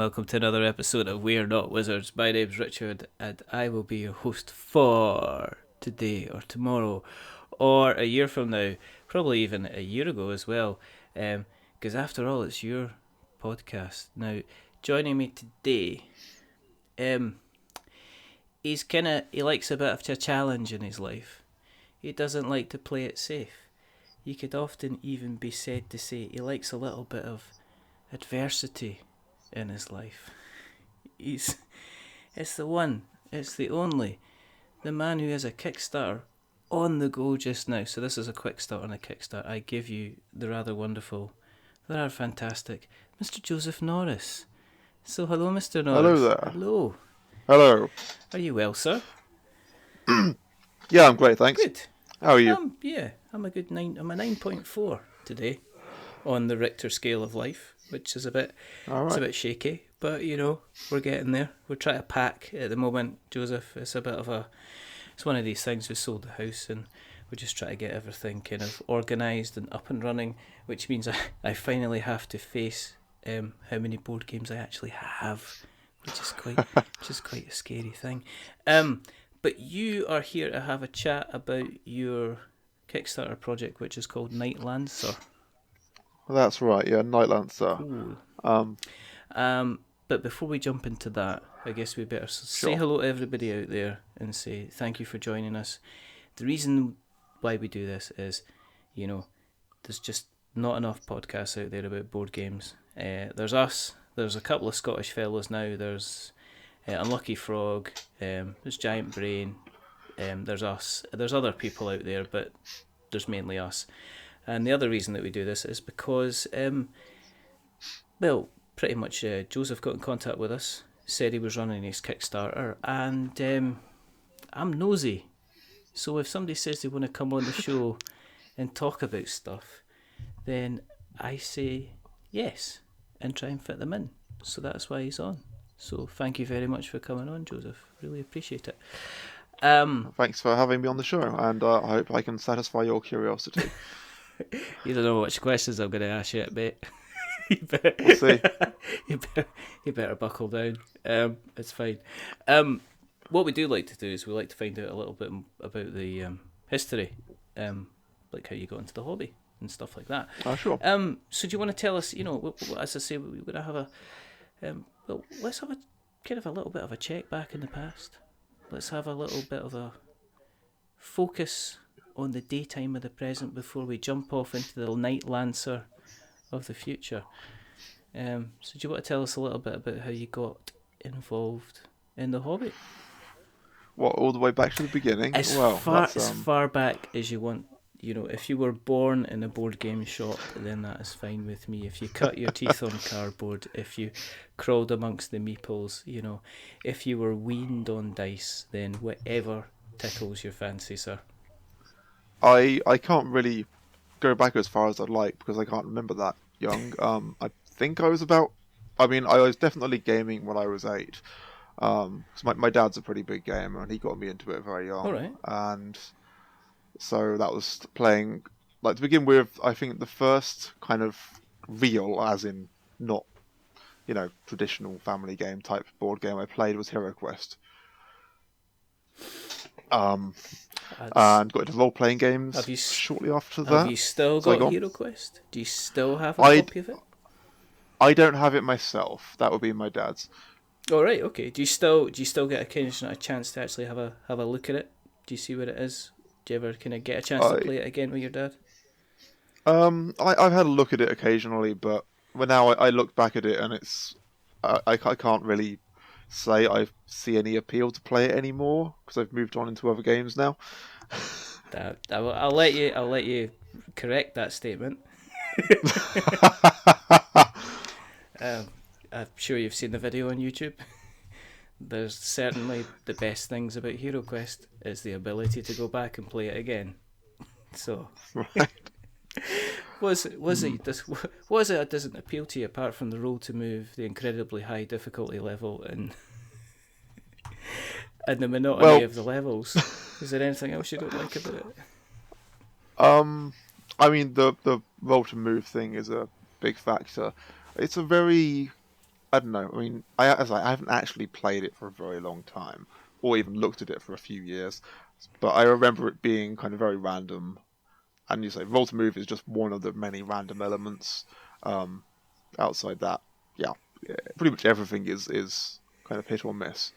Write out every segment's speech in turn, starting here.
welcome to another episode of We're Not Wizards. My name's Richard, and I will be your host for today or tomorrow or a year from now, probably even a year ago as well, because after all, it's your podcast. Now, joining me today, he likes a bit of a challenge in his life. He doesn't like to play it safe. You could often even be said to say he likes a little bit of adversity in his life. It's the one, it's the only, the man who has a Kickstarter on the go just now. So this is a quick start on a Kickstart. I give you the rather wonderful, the rather fantastic Mr. Joseph Norris. So hello, Mr. Norris. Hello there. Hello. Hello. Are you well, sir? Yeah, I'm great, thanks. Good. How are you? I'm a good 9. I'm a 9.4 today on the Richter scale of life, which is a bit, It's a bit shaky, but you know, we're getting there. We're trying to pack at the moment, Joseph. It's one of these things. We sold the house and we just try to get everything kind of organised and up and running, which means I finally have to face how many board games I actually have, which is quite a scary thing. But you are here to have a chat about your Kickstarter project, which is called Nightlancer. That's right, yeah, Nightlancer. Cool. But before we jump into that, I guess we better say hello to everybody out there and say thank you for joining us. The reason why we do this is, you know, there's just not enough podcasts out there about board games. There's us, there's a couple of Scottish fellows now, there's Unlucky Frog, there's Giant Brain, there's us, there's other people out there, but there's mainly us. And the other reason that we do this is because, pretty much Joseph got in contact with us, said he was running his Kickstarter, and I'm nosy. So if somebody says they want to come on the show and talk about stuff, then I say yes and try and fit them in. So that's why he's on. So thank you very much for coming on, Joseph. Really appreciate it. Thanks for having me on the show, and I hope I can satisfy your curiosity. You don't know which questions I'm going to ask yet, mate. We'll see. You better buckle down. It's fine. What we do like to do is we like to find out a little bit about the history, like how you got into the hobby and stuff like that. Sure. So do you want to tell us, you know, as I say, we're going to have let's have a kind of a little bit of a check back in the past. Let's have a little bit of a focus on the daytime of the present before we jump off into the Nightlancer of the future. So do you want to tell us a little bit about how you got involved in the hobby? What, all the way back to the beginning? As far back as you want. You know, if you were born in a board game shop, then that is fine with me. If you cut your teeth on cardboard, if you crawled amongst the meeples, you know, if you were weaned on dice, then whatever tickles your fancy, sir. I can't really go back as far as I'd like because I can't remember that young. I think I was definitely gaming when I was 8. Because my dad's a pretty big gamer and he got me into it very young. All right. And so that was playing, like, to begin with, I think the first kind of real, as in not, you know, traditional family game type board game I played was Heroquest. And got into role-playing games shortly after that. Have you still got Heroquest? Do you still have a copy of it? I don't have it myself. That would be my dad's. All right, okay. Do you still get a chance to actually have a look at it? Do you see what it is? Do you ever kind of get a chance to play it again with your dad? I've had a look at it occasionally, but now I look back at it and it's I can't really say I see any appeal to play it anymore because I've moved on into other games now. I'll let you correct that statement. I'm sure you've seen the video on YouTube. There's certainly the best things about HeroQuest is the ability to go back and play it again. So, right. was it that doesn't appeal to you apart from the roll to move, the incredibly high difficulty level, and the monotony of the levels? Is there anything else you don't like about it? I mean, the roll to move thing is a big factor. It's a very I don't know. I mean, I haven't actually played it for a very long time, or even looked at it for a few years. But I remember it being kind of very random. And you say roll to move is just one of the many random elements. Outside that, yeah, pretty much everything is kind of hit or miss.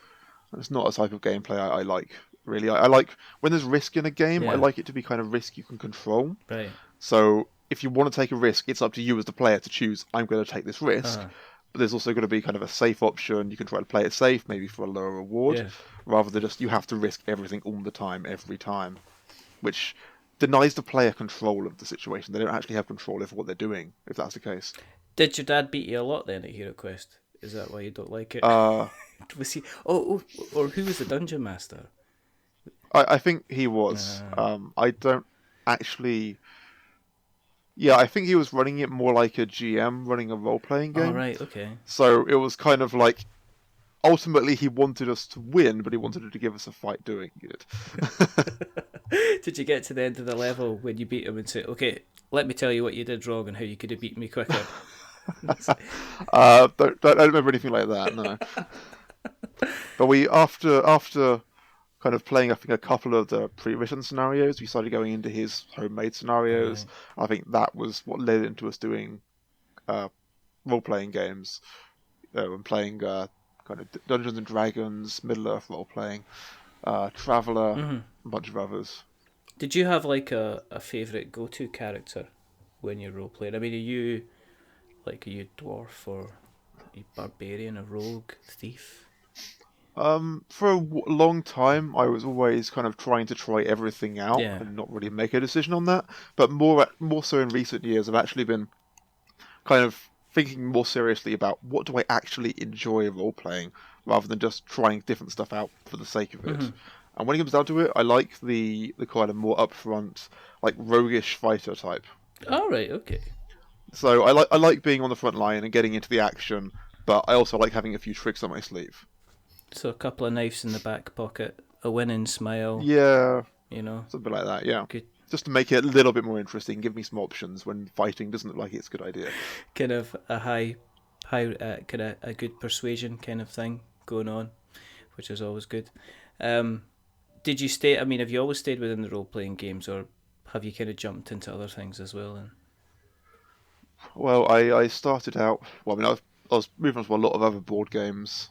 And it's not a type of gameplay I like. Really, I like when there's risk in a game. I Yeah. like it to be kind of risk you can control. Right. So if you want to take a risk, it's up to you as the player to choose. I'm going to take this risk. Uh-huh. But there's also going to be kind of a safe option. You can try to play it safe, maybe for a lower reward, Yeah. rather than just you have to risk everything all the time, every time, which denies the player control of the situation. They don't actually have control over what they're doing, if that's the case. Did your dad beat you a lot then at HeroQuest? Is that why you don't like it? Uh, Was he? Or who was the dungeon master? I think he was. I don't actually. Yeah, I think he was running it more like a GM running a role-playing game. Oh, right, okay. So it was kind of like, ultimately he wanted us to win, but he wanted to give us a fight doing it. Did you get to the end of the level when you beat him and say, okay, let me tell you what you did wrong and how you could have beaten me quicker? Don't remember anything like that, no. But we, after kind of playing, I think, a couple of the pre-written scenarios, we started going into his homemade scenarios. Right. I think that was what led into us doing role-playing games and playing kind of Dungeons and Dragons, Middle-earth role-playing, Traveller, a bunch of others. Did you have like a favourite go-to character when you're role-playing? I mean, are you dwarf or are you barbarian, a rogue, thief? For a long time, I was always kind of trying to try everything out and not really make a decision on that. But more so in recent years, I've actually been kind of thinking more seriously about what do I actually enjoy role-playing, rather than just trying different stuff out for the sake of it. Mm-hmm. And when it comes down to it, I like the kind of more upfront, like roguish fighter type. Oh, right, okay. So I like being on the front line and getting into the action, but I also like having a few tricks on my sleeve. So a couple of knives in the back pocket, a winning smile. Yeah. You know? Something like that, yeah. Good. Just to make it a little bit more interesting, give me some options when fighting doesn't look like it's a good idea. Kind of a high kind of a good persuasion kind of thing going on, which is always good. Did you stay, I mean, have you always stayed within the role-playing games, or have you kind of jumped into other things as well then? Well, I started out, I was moving on to a lot of other board games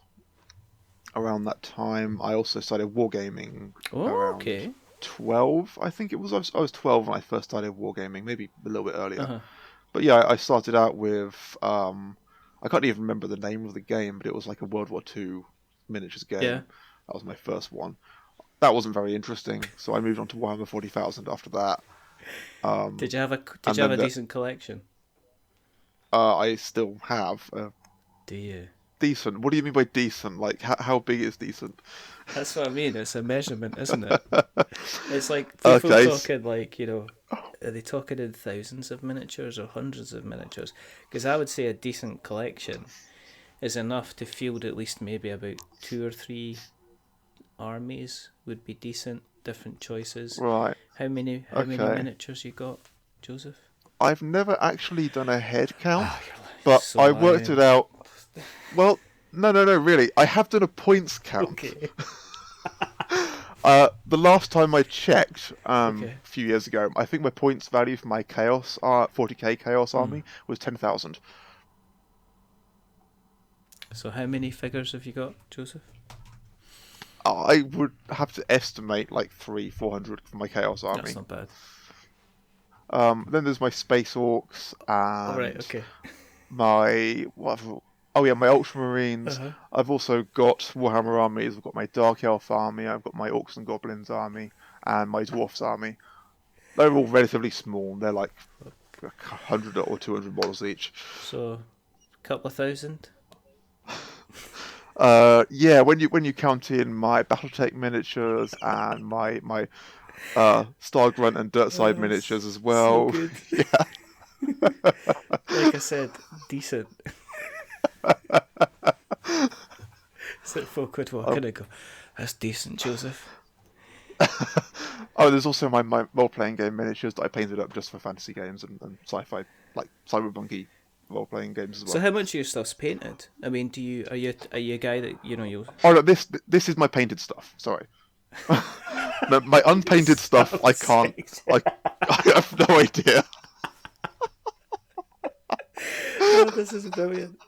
around that time. I also started wargaming around 12, I think it was. I was 12 when I first started wargaming, maybe a little bit earlier. Uh-huh. But yeah, I started out with, I can't even remember the name of the game, but it was like a World War II miniatures game. Yeah. That was my first one. That wasn't very interesting, so I moved on to Warhammer 40,000 after that. Did you have a decent collection? I still have. Do you? Decent. What do you mean by decent? Like, how big is decent? That's what I mean. It's a measurement, isn't it? It's like people talking like, you know, are they talking in thousands of miniatures or hundreds of miniatures? Because I would say a decent collection is enough to field at least maybe about 2 or 3 armies would be decent, different choices. Right. How many miniatures you got, Joseph? I've never actually done a head count, but so I worked it out. Well, no, really. I have done a points count. Okay. The last time I checked, a few years ago, I think my points value for my Chaos, 40k Chaos army was 10,000. So how many figures have you got, Joseph? I would have to estimate like 300-400 for my Chaos army. That's not bad. Then there's my Space Orcs and my my Ultramarines. Uh-huh. I've also got Warhammer armies. I've got my Dark Elf army. I've got my Orcs and Goblins army and my Dwarfs army. They're all relatively small. They're like 100 or 200 models each. So, a couple of thousand. Yeah, when you count in my BattleTech miniatures and my Star Grunt and Dirtside miniatures as well. So good. Yeah. Like I said, decent. So folk would walk in and go, "That's decent, Joseph." There's also my role-playing game miniatures that I painted up just for fantasy games and sci-fi, like cyberpunky role-playing games as well. So how much of your stuff's painted? I mean, are you a guy that you? Oh no, this is my painted stuff. Sorry, no, my unpainted stuff I can't. I have no idea. Oh, this is brilliant.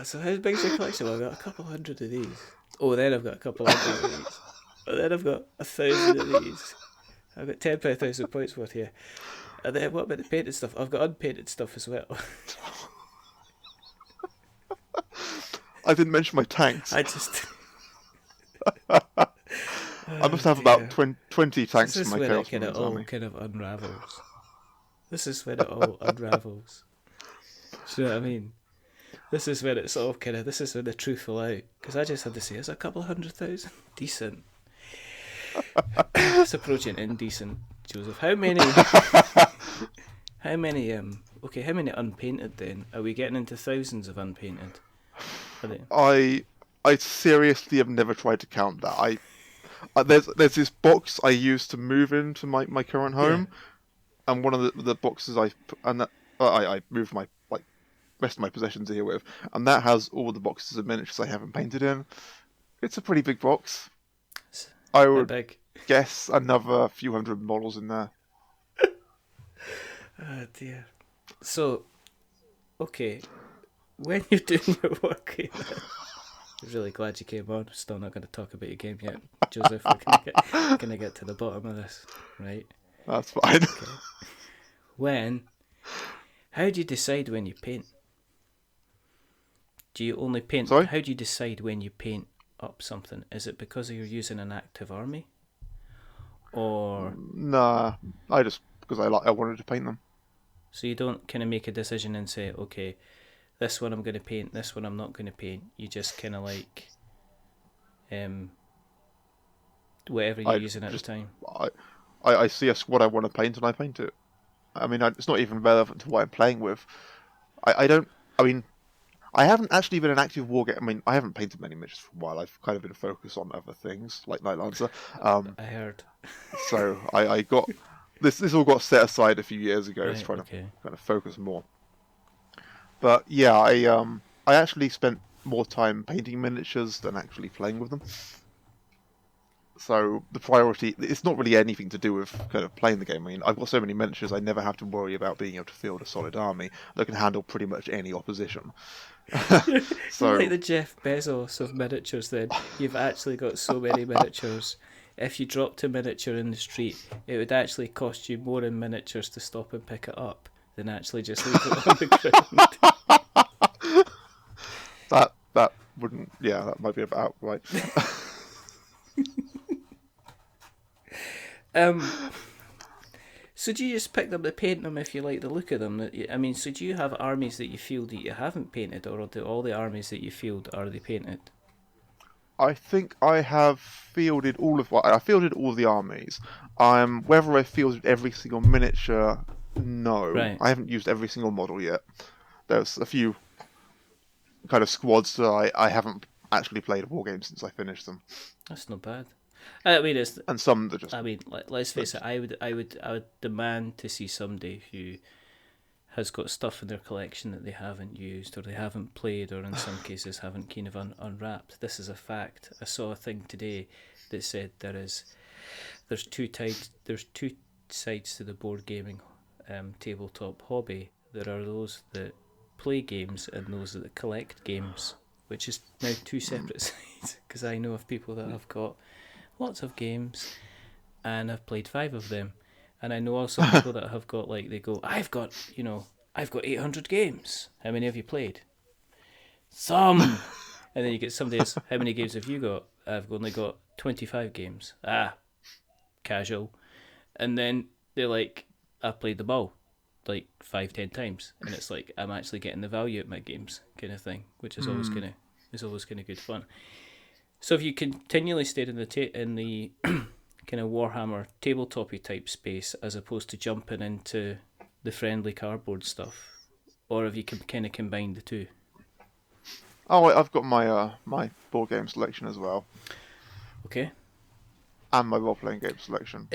So how big is your collection? Well, I've got a couple hundred of these. Oh, then I've got a couple hundred of these. Oh, then I've got 1,000 of these. I've got 10 per 1,000 points worth here. And then what about the painted stuff? I've got unpainted stuff as well. I didn't mention my tanks. I just... I must have about 20 tanks in my Chaos Marines army. Kind of unravels. This is when it all unravels. Do you know what I mean? This is when it's all kind of... This is when the truth will out. Because I just had to say, it's a couple 100,000. Decent. It's approaching indecent, Joseph. How many... how many unpainted then? Are we getting into thousands of unpainted? I seriously have never tried to count that. There's this box I use to move into my current home, and one of the boxes I moved my rest of my possessions here with, and that has all the boxes of miniatures I haven't painted in. It's a pretty big box. I would guess another few hundred models in there. Oh dear. So, okay, when you're doing your work here, I'm really glad you came on. Still not going to talk about your game yet, Joseph. We're gonna get to the bottom of this, right? That's fine. Okay. How do you decide when you paint? Do you only paint? Sorry? How do you decide when you paint up something? Is it because you're using an active army, or? Nah, because I wanted to paint them. So you don't kind of make a decision and say, okay, this one I'm going to paint, this one I'm not going to paint. You just kind of like, whatever you're using at the time. I see a squad I want to paint and I paint it. I mean, it's not even relevant to what I'm playing with. I haven't actually been an active war game. I mean, I haven't painted many miniatures for a while. I've kind of been focused on other things, like Nightlancer. I heard. So I got... This all got set aside a few years ago. Right, to try to kind of focus more. But yeah, I actually spent more time painting miniatures than actually playing with them. So the priority, it's not really anything to do with kind of playing the game. I mean, I've got so many miniatures, I never have to worry about being able to field a solid army that can handle pretty much any opposition. So, you're like the Jeff Bezos of miniatures then. You've actually got so many miniatures. If you dropped a miniature in the street, it would actually cost you more in miniatures to stop and pick it up than actually just leave it on the ground. That wouldn't... Yeah, that might be about right. So do you just pick them to paint them if you like the look of them? I mean, so do you have armies that you field that you haven't painted, or do all the armies that you field, are they painted? I think I have fielded all of the armies. Whether I fielded every single miniature, no. Right. I haven't used every single model yet. There's a few kind of squads that I haven't actually played a war game since I finished them. That's not bad. I mean, and some that just... I mean, let's face it. I would demand to see somebody who has got stuff in their collection that they haven't used or they haven't played, or in some cases haven't kind of unwrapped. This is a fact. I saw a thing today that said there's two sides to the board gaming tabletop hobby. There are those that play games and those that collect games, which is now two separate sides, because I know of people that have got lots of games and I've played 5 of them, and I know also people that have got, like, they go, I've got 800 games. How many have you played? Some. And then you get somebody else, how many games have you got? I've only got 25 games. Casual. And then they're like, I've played them all like 5-10 times, and it's like, I'm actually getting the value at my games, kind of thing, which is always kind of good fun. So if you continually stayed in the kind of Warhammer tabletopy type space as opposed to jumping into the friendly cardboard stuff, or have you kind of combined the two? Oh, I've got my my board game selection as well. Okay. And my role playing game selection.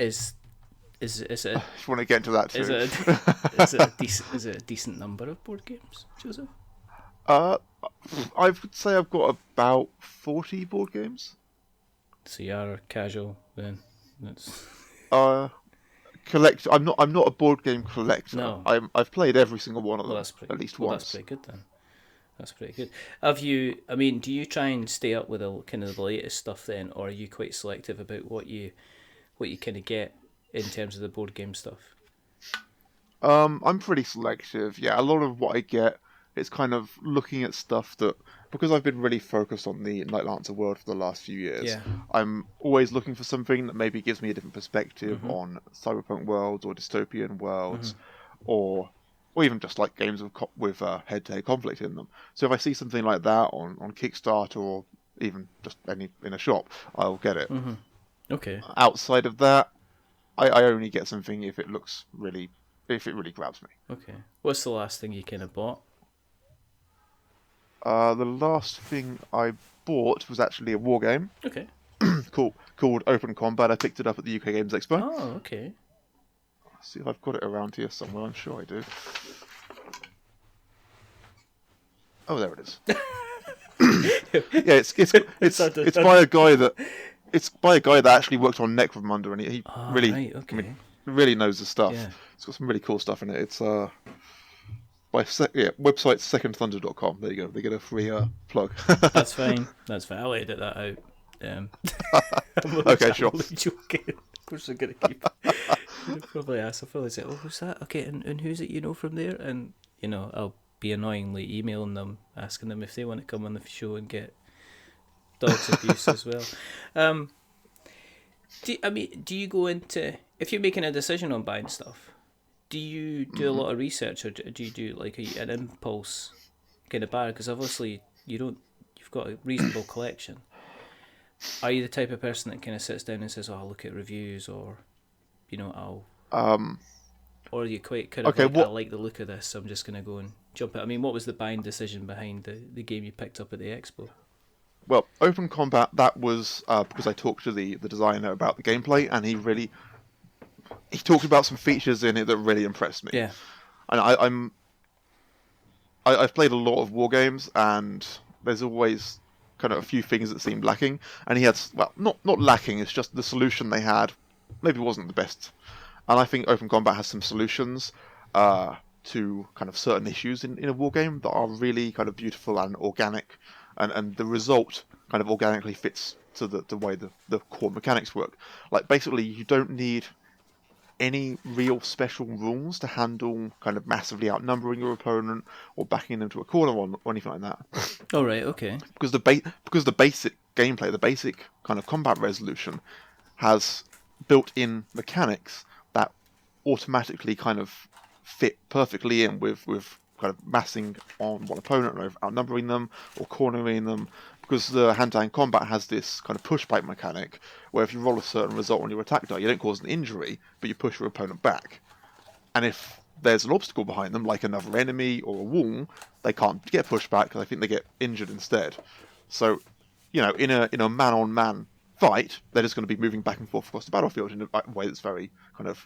Is it if you want to get into that too. Is it a decent number of board games, Joseph? I would say I've got about 40 board games. So you are casual then. Collect. I'm not a board game collector. No. I've played every single one of them at least once. That's pretty good then. That's pretty good. Have you? I mean, do you try and stay up with the kind of the latest stuff then, or are you quite selective about what you kind of get in terms of the board game stuff? I'm pretty selective. Yeah, a lot of what I get is kind of looking at stuff that, because I've been really focused on the Nightlancer world for the last few years. Yeah. I'm always looking for something that maybe gives me a different perspective on cyberpunk worlds or dystopian worlds, or even just like games with head-to-head conflict in them. So if I see something like that on Kickstart or even just in a shop, I'll get it. Okay. Outside of that, I only get something if it really grabs me. Okay. What's the last thing you kind of bought? The last thing I bought was actually a war game. Okay. called Open Combat. I picked it up at the UK Games Expo. Oh, okay. Let's see if I've got it around here somewhere. I'm sure I do. Oh, there it is. Yeah, it's by a guy that actually worked on Necromunda, and he really, right, okay. I mean, really knows the stuff. Yeah. It's got some really cool stuff in it. It's website secondthunder.com. There you go. They get a free plug. That's fine. I'll edit that out. Okay, sure. I'm only joking. Of course, I'm gonna keep. I'll probably say, "Oh, who's that? Okay, and who's it? From there?" And I'll be annoyingly emailing them, asking them if they want to come on the show and get dogs abuse as well. Do you go into, if you're making a decision on buying stuff? Do you do a lot of research, or do you do like an impulse kind of buyer? Because obviously you've got a reasonable collection. Are you the type of person that kind of sits down and says, "Oh, I'll look at reviews," or I'll or are you quite kind of I like the look of this, so I'm just going to go and jump it? I mean, what was the buying decision behind the game you picked up at the expo? Well, Open Combat, that was because I talked to the designer about the gameplay, and he talked about some features in it that really impressed me. Yeah. And I've played a lot of war games, and there's always kind of a few things that seemed lacking. And he had, well, not lacking, it's just the solution they had maybe wasn't the best. And I think Open Combat has some solutions to kind of certain issues in a war game that are really kind of beautiful and organic, and the result kind of organically fits to the way the core mechanics work. Like, basically, you don't need any real special rules to handle kind of massively outnumbering your opponent or backing them to a corner or anything like that. Oh, right, okay. Because the basic gameplay, the basic kind of combat resolution, has built-in mechanics that automatically kind of fit perfectly in with kind of massing on one opponent or outnumbering them or cornering them. Because the hand-to-hand combat has this kind of pushback mechanic, where if you roll a certain result on your attack die, you don't cause an injury, but you push your opponent back. And if there's an obstacle behind them, like another enemy or a wall, they can't get pushed back because I think they get injured instead. So, in a man-on-man fight, they're just going to be moving back and forth across the battlefield in a way that's very kind of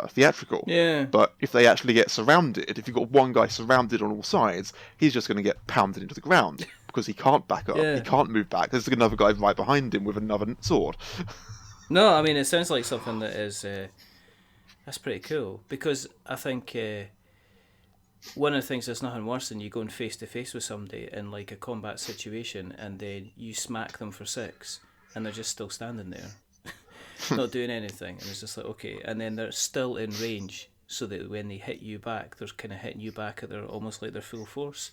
theatrical. Yeah. But if they actually get surrounded, if you've got one guy surrounded on all sides, he's just going to get pounded into the ground because he can't back up, he can't move back. There's another guy right behind him with another sword. No, I mean, it sounds like something that is that's pretty cool, because I think one of the things that's nothing worse than you going face to face with somebody in like a combat situation and then you smack them for 6 and they're just still standing there. Not doing anything, and it's just like, okay, and then they're still in range, so that when they hit you back, they're kind of hitting you back at almost like their full force,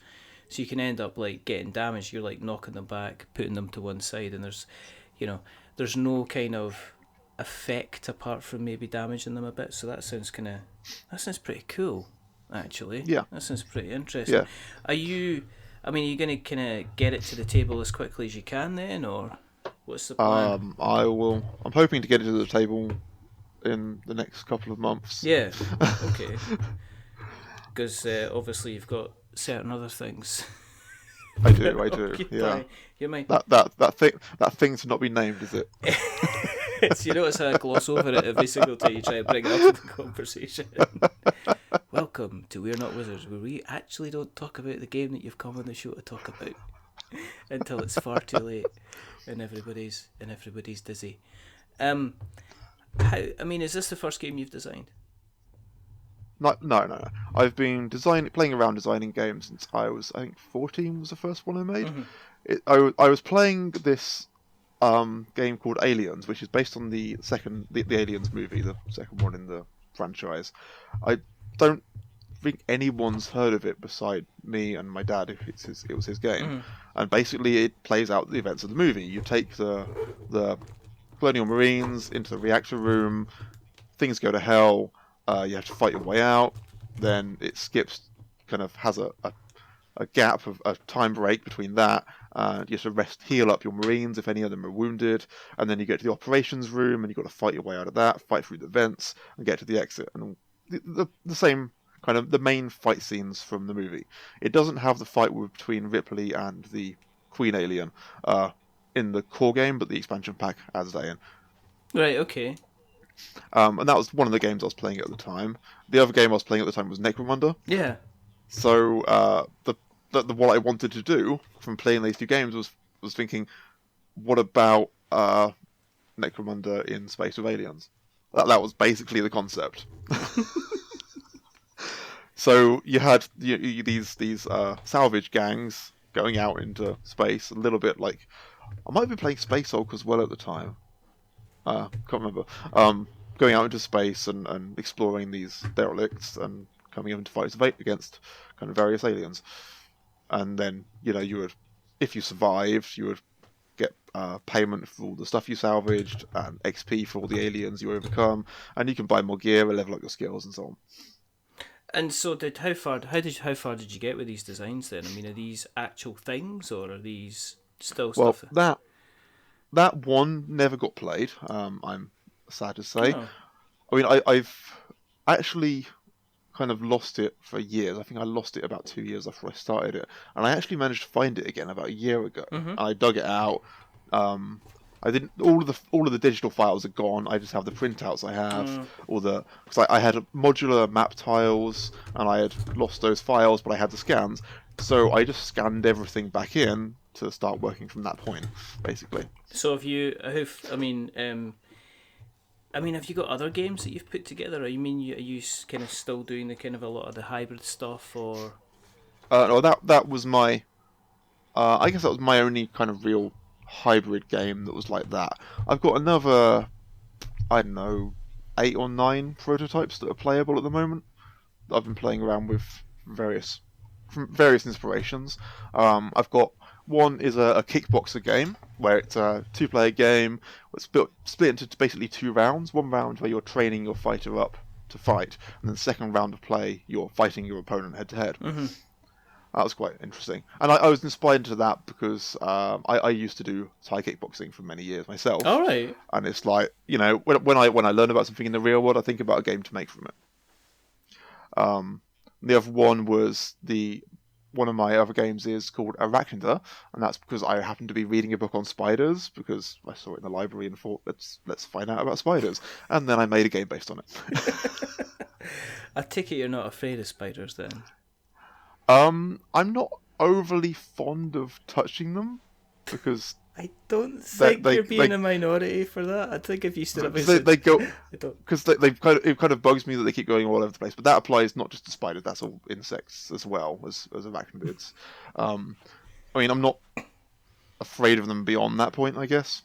so you can end up like getting damaged. You're like knocking them back, putting them to one side, and there's no kind of effect apart from maybe damaging them a bit. So that sounds pretty cool, actually. Yeah, that sounds pretty interesting. Yeah. Are you going to kind of get it to the table as quickly as you can then, or what's the plan? I'm hoping to get it to the table in the next couple of months. Yeah. Okay. Because obviously you've got certain other things. I do. Yeah. You might That thing to not be named, is it? So you notice how I gloss over it every single time you try to bring it up in the conversation. Welcome to We're Not Wizards, where we actually don't talk about the game that you've come on the show to talk about until it's far too late and everybody's dizzy. Is this the first game you've designed? No. I've been playing around designing games since I think 14 was the first one I made. Mm-hmm. I was playing this game called Aliens, which is based on the Aliens movie, the second one in the franchise. I don't think anyone's heard of it beside me and my dad. It was his game, mm-hmm. And basically it plays out the events of the movie. You take the colonial marines into the reactor room. Things go to hell. You have to fight your way out. Then it skips, kind of has a gap of a time break between that. You have to heal up your marines if any of them are wounded, and then you get to the operations room and you've got to fight your way out of that, fight through the vents, and get to the exit. And the same kind of the main fight scenes from the movie. It doesn't have the fight between Ripley and the Queen Alien in the core game, but the expansion pack adds that in. Right. Okay. And that was one of the games I was playing at the time. The other game I was playing at the time was Necromunda. Yeah. So what I wanted to do from playing these two games was thinking, what about Necromunda in space with aliens? That was basically the concept. So you had these salvage gangs going out into space, a little bit like I might be playing Space Hulk as well at the time. Can't remember. Going out into space and exploring these derelicts and coming into fights against kind of various aliens. And then, you would, if you survived, you would get payment for all the stuff you salvaged and XP for all the aliens you overcome, and you can buy more gear and level up your skills and so on. And so, how far did you get with these designs then? I mean, are these actual things or are these still stuff? Well, that one never got played. I'm sad to say. Oh. I mean, I've actually kind of lost it for years. I think I lost it about 2 years after I started it, and I actually managed to find it again about a year ago. Mm-hmm. And I dug it out. I didn't. All of the digital files are gone. I just have the printouts I have, because I had modular map tiles, and I had lost those files, but I had the scans. So I just scanned everything back in to start working from that point, basically. So have you got other games that you've put together? Are you kind of still doing the kind of a lot of the hybrid stuff, or? No, that was my. I guess that was my only kind of real hybrid game that was like that. I've got another, I don't know, 8 or 9 prototypes that are playable at the moment. I've been playing around with various inspirations. I've got one is a kickboxer game where it's a 2-player game. It's split into basically 2 rounds. One round where you're training your fighter up to fight, and then the second round of play you're fighting your opponent head to head. That was quite interesting, and I was inspired into that because I used to do Thai kickboxing for many years myself. All right. And it's like, when I learn about something in the real world, I think about a game to make from it. The other one was one of my other games is called Arachnida, and that's because I happened to be reading a book on spiders because I saw it in the library and thought, let's find out about spiders, and then I made a game based on it. I take it you're not afraid of spiders then? I'm not overly fond of touching them because I don't think you're being a minority for that. I think if you stood up and they go because it kind of bugs me that they keep going all over the place. But that applies not just to spiders; that's all insects as well as arachnids. I'm not afraid of them beyond that point, I guess.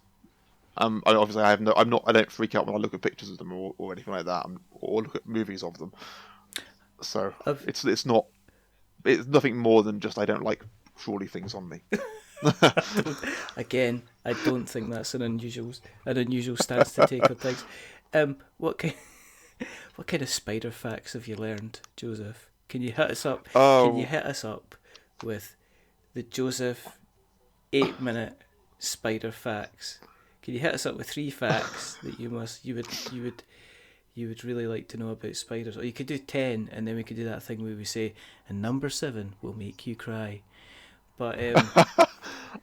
I don't freak out when I look at pictures of them or anything like that, or look at movies of them. So it's nothing more than just I don't like crawly things on me. Again, I don't think that's an unusual stance to take on things. What kind of spider facts have you learned, Joseph? Can you hit us up? Can you hit us up with the Joseph 8-minute spider facts? Can you hit us up with 3 facts that you would really like to know about spiders? Or you could do 10, and then we could do that thing where we say, and number 7 will make you cry. But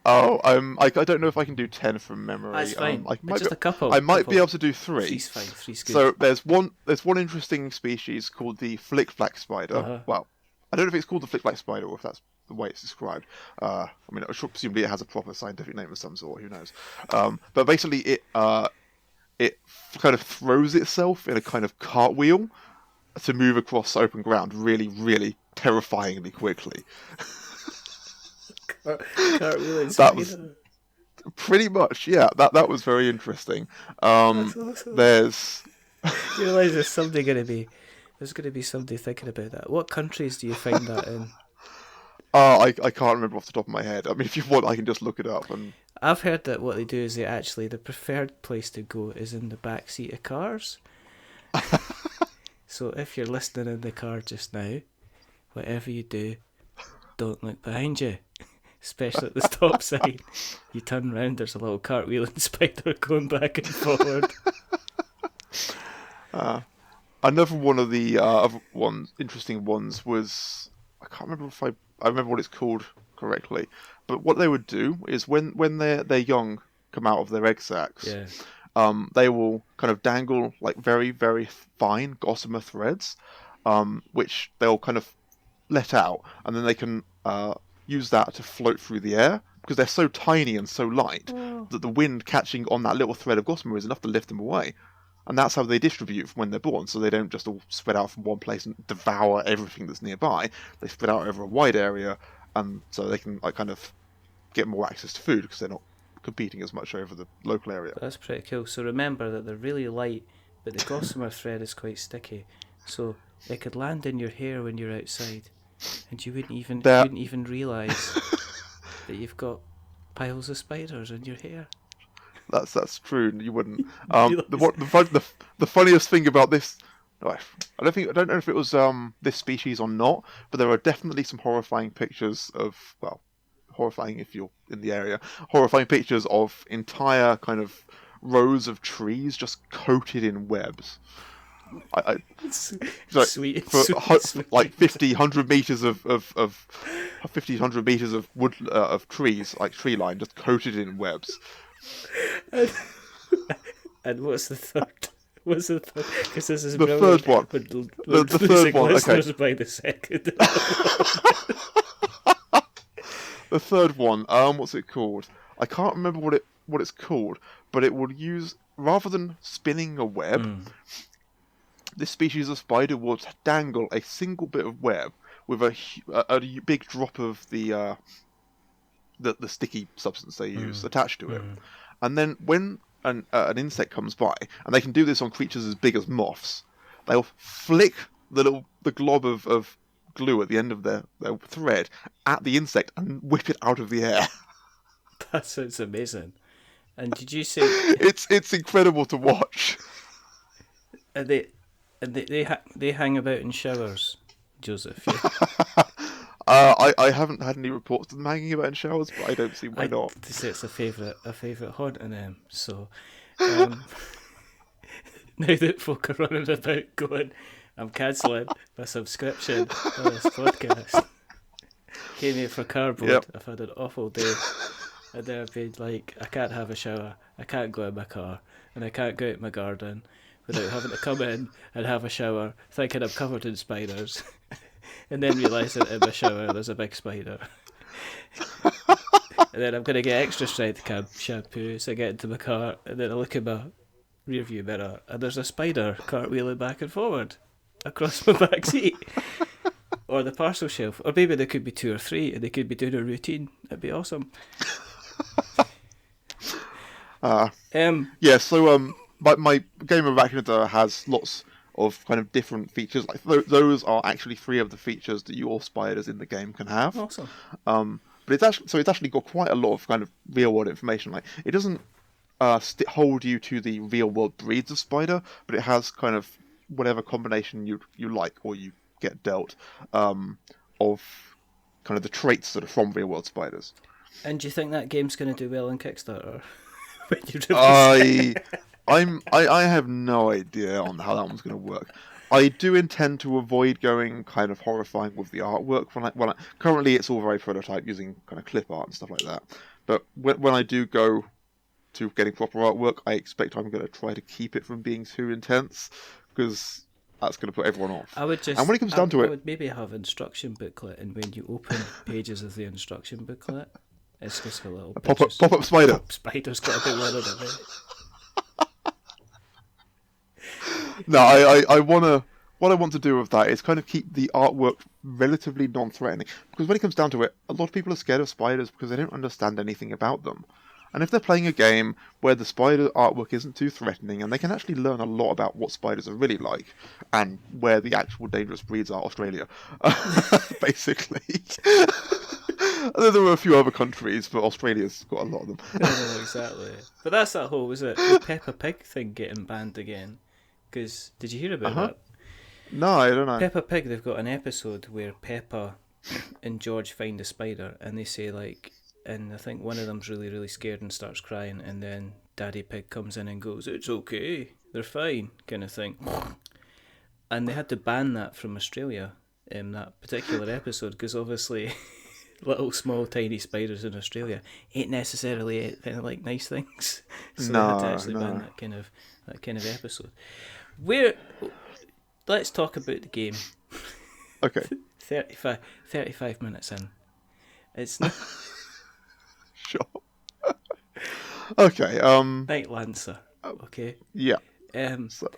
I don't know if I can do 10 from memory. that's fine. Just a couple. I might be able to do 3. Three's fine. Three's good. So there's one interesting species called the flick-flack spider. Uh-huh. Well, I don't know if it's called the flick-flack spider or if that's the way it's described. I mean, presumably it has a proper scientific name of some sort. Who knows? But basically, it kind of throws itself in a kind of cartwheel to move across open ground really, really terrifyingly quickly. That was pretty much, yeah. That was very interesting. Awesome. There's. You realise there's going to be somebody thinking about that. What countries do you find that in? I can't remember off the top of my head. I mean, if you want, I can just look it up. And I've heard that what they do is the preferred place to go is in the back seat of cars. So if you're listening in the car just now, whatever you do, don't look behind you. Especially at the stop sign. You turn round, there's a little cartwheeling spider going back and forward. Another one of the other interesting ones was, I can't remember if I remember what it's called correctly, but what they would do is when their young come out of their egg sacs, they will kind of dangle like very, very fine gossamer threads, which they'll kind of let out, and then they can use that to float through the air, because they're so tiny and so light that the wind catching on that little thread of gossamer is enough to lift them away. And that's how they distribute from when they're born, so they don't just all spread out from one place and devour everything that's nearby. They spread out over a wide area, and so they can kind of get more access to food because they're not competing as much over the local area. That's pretty cool. So remember that they're really light, but the gossamer thread is quite sticky, so it could land in your hair when you're outside, and you wouldn't even realise that you've got piles of spiders in your hair. That's true. You wouldn't. The funniest thing about this, I don't know if it was this species or not, but there are definitely some horrifying pictures of, well, horrifying if you're in the area, horrifying pictures of entire kind of rows of trees just coated in webs. Sweet. Like 50, 100 meters of 50, 100 meters of wood of trees, like tree line, just coated in webs. And what's the third? What's the third? Because this is the third one. The third one. Okay. By the second. The third one. What's it called? I can't remember what it's called, but it would use, rather than spinning a web, this species of spider would dangle a single bit of web with a big drop of the sticky substance they use attached to it. And then when an insect comes by, and they can do this on creatures as big as moths, they'll flick the glob of glue at the end of their thread at the insect and whip it out of the air. That sounds amazing. And did you say it's incredible to watch? And they hang about in showers, Joseph. Yeah? I haven't had any reports of them hanging about in showers, but I don't see why not. To say it's a favourite haunt in them. So now that folk are running about going, I'm cancelling my subscription to this podcast. Came here for cardboard. Yep. I've had an awful day, and then I've been like, I can't have a shower, I can't go in my car, and I can't go out in my garden without having to come in and have a shower, thinking I'm covered in spiders. And then realising in my shower there's a big spider. And then I'm going to get extra strength shampoo, so I get into my car, and then I look in my rear view mirror, and there's a spider cartwheeling back and forward across my back seat. Or the parcel shelf. Or maybe there could be 2 or 3, and they could be doing a routine. That'd be awesome. Yeah, so my game of Arachnids has lots of kind of different features. Like those are actually 3 of the features that your spiders in the game can have. Awesome. But it's actually got quite a lot of kind of real world information. Like it doesn't hold you to the real world breeds of spider, but it has kind of whatever combination you like or you get dealt of kind of the traits that are from real world spiders. And do you think that game's going to do well on Kickstarter? I have no idea on how that one's going to work. I do intend to avoid going kind of horrifying with the artwork. Currently it's all very prototype using kind of clip art and stuff like that. But when I do go to getting proper artwork, I expect I'm going to try to keep it from being too intense, because that's going to put everyone off. I would just, and when it comes down to I it, would maybe have instruction booklet, and when you open pages of the instruction booklet, it's just a little pop-up spider. Pop spider's got a bit weird on it. No, I want to. What I want to do with that is kind of keep the artwork relatively non-threatening. Because when it comes down to it, a lot of people are scared of spiders because they don't understand anything about them. And if they're playing a game where the spider artwork isn't too threatening, and they can actually learn a lot about what spiders are really like, and where the actual dangerous breeds are, Australia, basically. There were a few other countries, but Australia's got a lot of them. No, exactly. But that's that whole, was it the Peppa Pig thing getting banned again? Because, did you hear about that? No, I don't know. Peppa Pig, they've got an episode where Peppa and George find a spider, and they say, like, and I think one of them's really, really scared and starts crying, and then Daddy Pig comes in and goes, "It's okay, they're fine," kind of thing. And they had to ban that from Australia in that particular episode, because obviously little, small, tiny spiders in Australia ain't necessarily anything like nice things. So they had to actually ban that kind of episode. Let's talk about the game. Okay. 35 minutes in. It's not... Sure. Okay. Nightlancer. Okay. Yeah. So.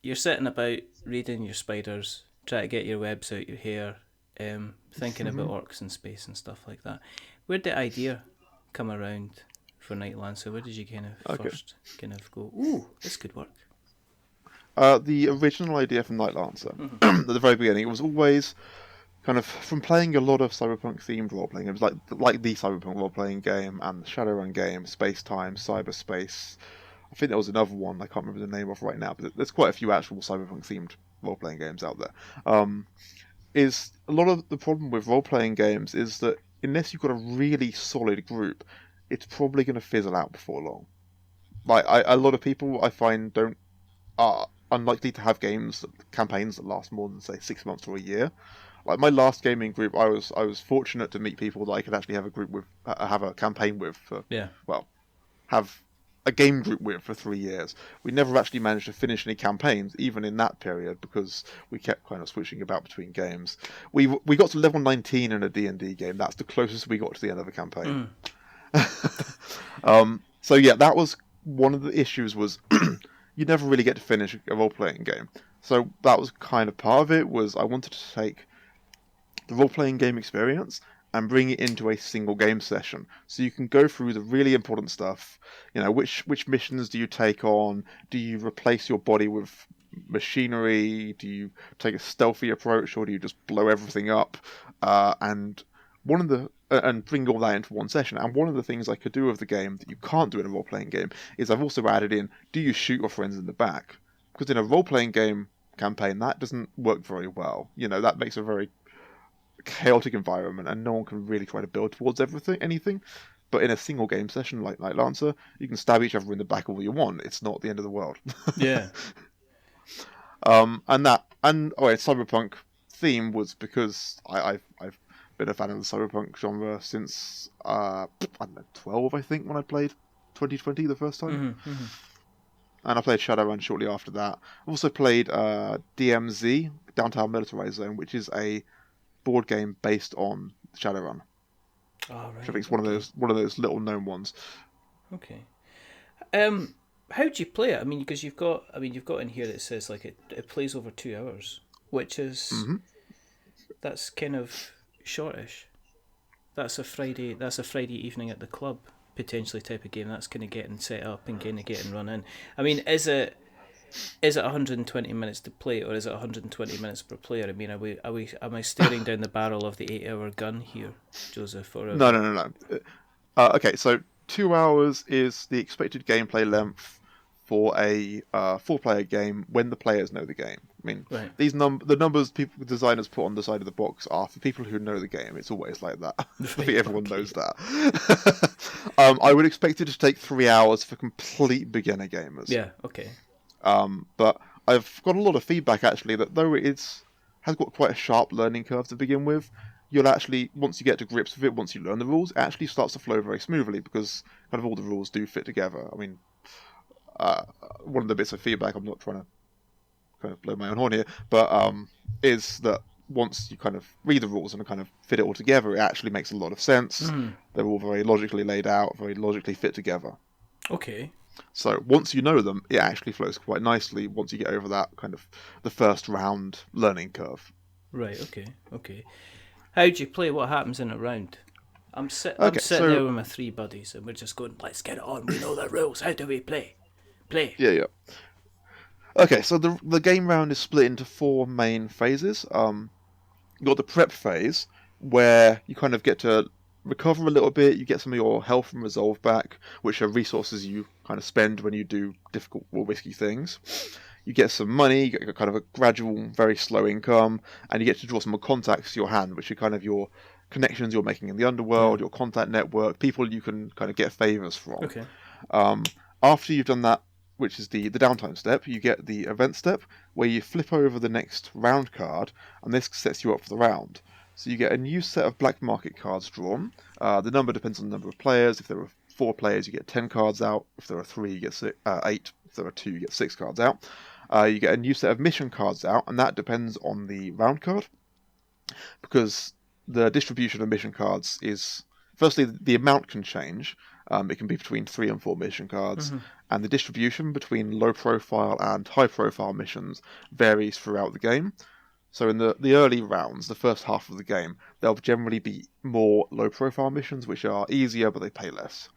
You're sitting about reading your spiders, trying to get your webs out your hair, thinking about orcs in space and stuff like that. Where did the idea come around for Nightlancer? Where did you kind of first kind of go, "Ooh, this could work"? The original idea for Nightlancer, at the very beginning, it was always kind of from playing a lot of cyberpunk-themed role-playing games, like the cyberpunk role-playing game and the Shadowrun game, Space Time, Cyberspace. I think there was another one I can't remember the name of right now, but there's quite a few actual cyberpunk-themed role-playing games out there. Is a lot of the problem with role-playing games is that unless you've got a really solid group, it's probably going to fizzle out before long. Like a lot of people I find are unlikely to have campaigns that last more than, say, 6 months or a year. Like my last gaming group, I was fortunate to meet people that I could actually have a campaign with have a game group with for 3 years. We never actually managed to finish any campaigns, even in that period, because we kept kind of switching about between games. We got to level 19 in a D&D game. That's the closest we got to the end of a campaign. So yeah, that was one of the issues, was you never really get to finish a role-playing game. So that was kind of part of it, was I wanted to take the role-playing game experience and bring it into a single game session. So you can go through the really important stuff. You know, which missions do you take on? Do you replace your body with machinery? Do you take a stealthy approach, or do you just blow everything up? And bring all that into one session. And one of the things I could do with the game that you can't do in a role-playing game is I've also added in, do you shoot your friends in the back? Because in a role-playing game campaign, that doesn't work very well. You know, that makes a very chaotic environment, and no one can really try to build towards anything. But in a single game session like Nightlancer, you can stab each other in the back all you want. It's not the end of the world. Yeah. Cyberpunk theme was because I've been a fan of the cyberpunk genre since I don't know, 12, I think, when I played 2020 the first time. And I played Shadowrun shortly after that. I also played DMZ, Downtown Militarized Zone, which is a board game based on Shadowrun. Oh, right. Which I think is one of those little known ones. Okay. How do you play it? I mean, because you've got in here that says like it plays over 2 hours, which is that's kind of shortish. That's a Friday evening at the club potentially type of game. That's kind of getting set up and kind of getting run in. I mean, is it 120 minutes to play, or is it 120 minutes per player? I mean, am I staring down the barrel of the 8-hour gun here, Joseph? Or No. Okay, so 2 hours is the expected gameplay length for a 4-player game when the players know the game. I mean, right. The numbers designers put on the side of the box are for people who know the game. It's always like that. I think everyone knows that. I would expect it to take 3 hours for complete beginner gamers. Yeah, okay. But I've got a lot of feedback actually that though has got quite a sharp learning curve to begin with, you'll actually, once you get to grips with it, once you learn the rules, it actually starts to flow very smoothly because kind of all the rules do fit together. I mean, one of the bits of feedback, I'm not trying to kind of blow my own horn here, but is that once you kind of read the rules and kind of fit it all together, it actually makes a lot of sense. They're all very logically laid out, very logically fit together. Okay. So once you know them, it actually flows quite nicely once you get over that kind of the first round learning curve. Right, okay. How do you play? What happens in a round? I'm sitting there with my 3 buddies and we're just going, let's get it on, we know the rules, how do we play? Yeah. Okay, so the game round is split into 4 main phases. You've got the prep phase, where you kind of get to recover a little bit, you get some of your health and resolve back, which are resources you kind of spend when you do difficult or risky things. You get some money, you get kind of a gradual, very slow income, and you get to draw some more contacts to your hand, which are kind of your connections you're making in the underworld, your contact network, people you can kind of get favours from. Okay. After you've done that, which is the downtime step, you get the event step, where you flip over the next round card, and this sets you up for the round. So you get a new set of black market cards drawn. The number depends on the number of players. If there are 4 players, you get 10 cards out. If there are 3, you get 8. If there are 2, you get 6 cards out. You get a new set of mission cards out, and that depends on the round card. Because the distribution of mission cards is... Firstly, the amount can change. It can be between 3 and 4 mission cards. And the distribution between low-profile and high-profile missions varies throughout the game. So in the early rounds, the first half of the game, there'll generally be more low-profile missions, which are easier, but they pay less.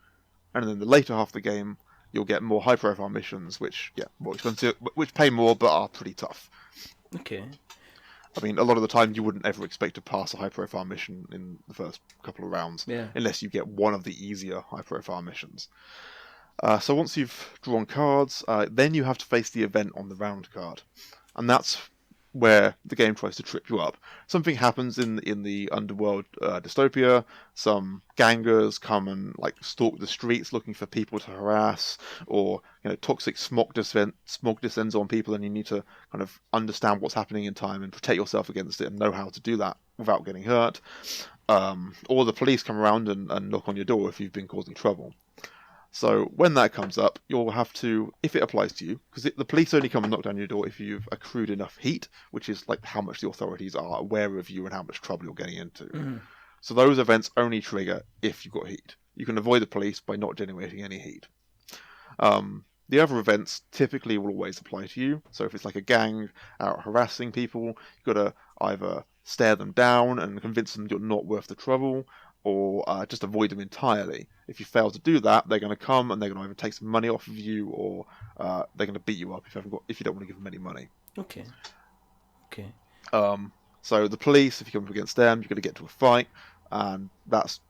And then the later half of the game, you'll get more high-profile missions, which, more expensive, which pay more, but are pretty tough. Okay. I mean, a lot of the time, you wouldn't ever expect to pass a high-profile mission in the first couple of rounds, unless you get one of the easier high-profile missions. So once you've drawn cards, then you have to face the event on the round card. And that's where the game tries to trip you up. Something happens in the underworld dystopia. Some gangers come and stalk the streets looking for people to harass, or toxic smog descends on people, and you need to kind of understand what's happening in time and protect yourself against it and know how to do that without getting hurt. Or the police come around and knock on your door if you've been causing trouble. So when that comes up, you'll have to, if it applies to you, because the police only come and knock down your door if you've accrued enough heat, which is how much the authorities are aware of you and how much trouble you're getting into. So those events only trigger if you've got heat. You can avoid the police by not generating any heat. The other events typically will always apply to you. So if it's a gang out harassing people, you've got to either stare them down and convince them you're not worth the trouble, or just avoid them entirely. If you fail to do that, they're going to come and they're going to either take some money off of you, or they're going to beat you up if you don't want to give them any money. Okay. So the police, if you come up against them, you're going to get to a fight, and that's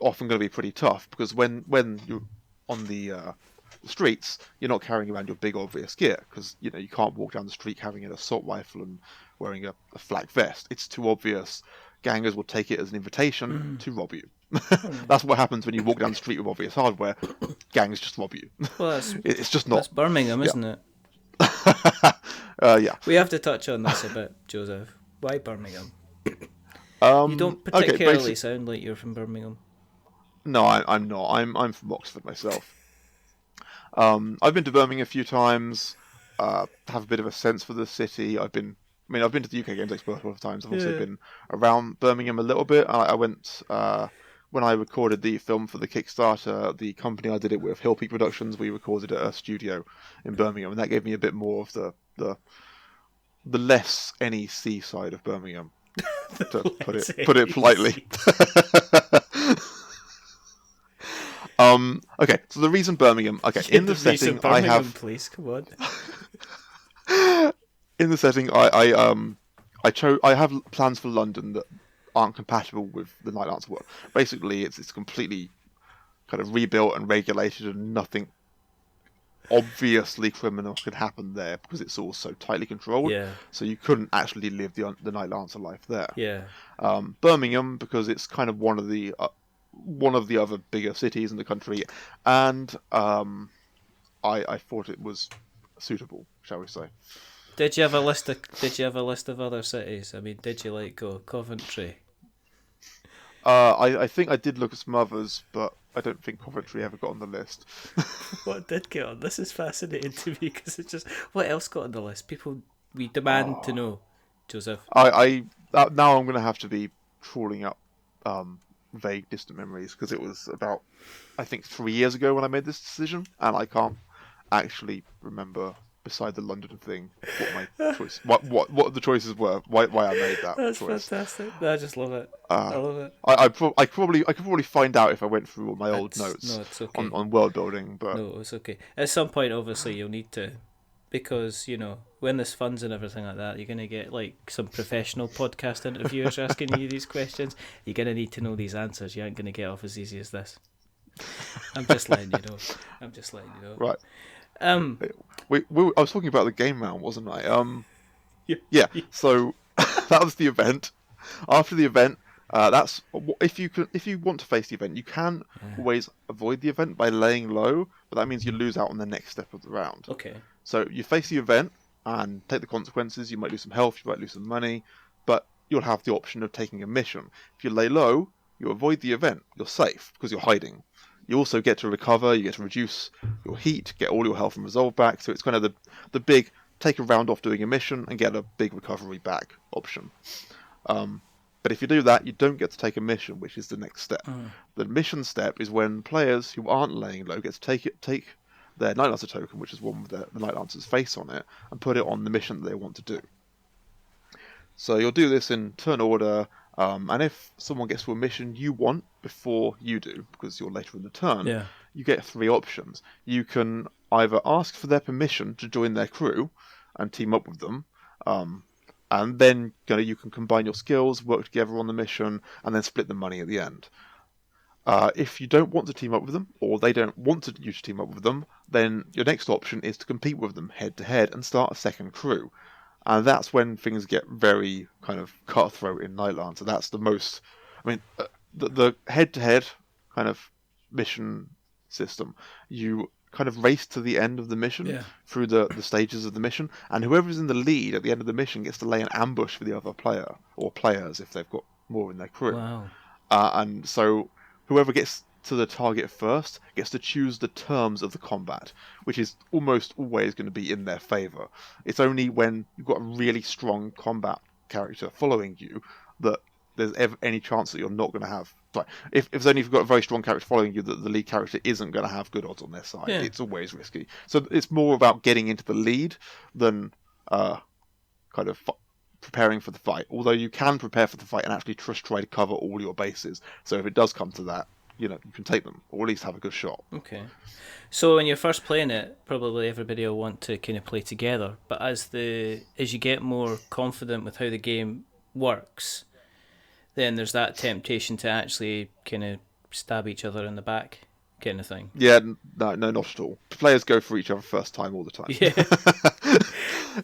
often going to be pretty tough, because when you're on the streets, you're not carrying around your big obvious gear, because you can't walk down the street carrying an assault rifle and wearing a flak vest. It's too obvious. Gangers will take it as an invitation to rob you. That's what happens when you walk down the street with obvious hardware. Gangs just rob you. Well, it's just not. That's Birmingham, isn't it? Yeah. We have to touch on this a bit, Joseph. Why Birmingham? You don't particularly sound like you're from Birmingham. No, I'm not. I'm from Oxford myself. I've been to Birmingham a few times. Have a bit of a sense for the city. I've been to the UK Games Expo a couple of times. I've also been around Birmingham a little bit. I went when I recorded the film for the Kickstarter. The company I did it with, Hill Peak Productions, we recorded at a studio in Birmingham, and that gave me a bit more of the less NEC side of Birmingham, to put it politely. Okay, so the reason Birmingham. Okay, in the setting I have. Please, come on. In the setting, I have plans for London that aren't compatible with the Nightlancer world. Basically, it's completely kind of rebuilt and regulated, and nothing obviously criminal can happen there because it's all so tightly controlled. Yeah. So you couldn't actually live the Nightlancer life there. Yeah. Birmingham, because it's kind of one of the other bigger cities in the country, and I thought it was suitable, shall we say. Did you have a list of other cities? I mean, did you like go Coventry? I think I did look at some others, but I don't think Coventry ever got on the list. What did get on? This is fascinating to me because it's just what else got on the list. People, we demand to know, Joseph. Now I'm going to have to be trawling up vague, distant memories because it was about, I think, 3 years ago when I made this decision, and I can't actually remember. Beside the London thing, what my choice, what the choices were, why I made that That's choice. fantastic. I just love it. I love it. I could probably find out if I went through all my old notes it's okay. on world building, but no, it's okay. At some point, obviously, you'll need to, because when there's funds and everything like that, you're gonna get like some professional podcast interviewers asking you these questions. You're gonna need to know these answers. You ain't gonna get off as easy as this. I'm just letting you know. Right. I was talking about the game round, wasn't I? Yeah. So that was the event. After the event, that's if you want to face the event, you can always avoid the event by laying low, but that means you lose out on the next step of the round. Okay. So you face the event and take the consequences. You might lose some health, you might lose some money, but you'll have the option of taking a mission. If you lay low, you avoid the event. You're safe because you're hiding. You also get to recover, you get to reduce your heat, get all your health and resolve back, so it's kind of the big take a round off doing a mission and get a big recovery back option. But if you do that, you don't get to take a mission, which is the next step. The mission step is when players who aren't laying low get to take their Nightlancer token, which is one with the Nightlancer's face on it, and put it on the mission that they want to do. So you'll do this in turn order, and if someone gets to a mission you want before you do, because you're later in the turn, you get 3 options. You can either ask for their permission to join their crew and team up with them, and then you can combine your skills, work together on the mission, and then split the money at the end. If you don't want to team up with them, or they don't want you to team up with them, then your next option is to compete with them head to head and start a second crew. And that's when things get very kind of cutthroat in Nightlancer. That's the most... I mean, the head-to-head kind of mission system, you kind of race to the end of the mission through the stages of the mission, and whoever's in the lead at the end of the mission gets to lay an ambush for the other player, or players if they've got more in their crew. Wow. And so whoever gets to the target first gets to choose the terms of the combat, which is almost always going to be in their favour. It's only when you've got a really strong combat character following you that there's ever any chance that you're not going to have... If you've got a very strong character following you, that the lead character isn't going to have good odds on their side. Yeah. It's always risky. So it's more about getting into the lead than kind of preparing for the fight. Although you can prepare for the fight and actually just try to cover all your bases. So if it does come to that, you can take them, or at least have a good shot. Okay. So when you're first playing it, probably everybody will want to kind of play together. But as you get more confident with how the game works, then there's that temptation to actually kind of stab each other in the back, kind of thing. Yeah, no, not at all. Players go for each other first time all the time. Yeah.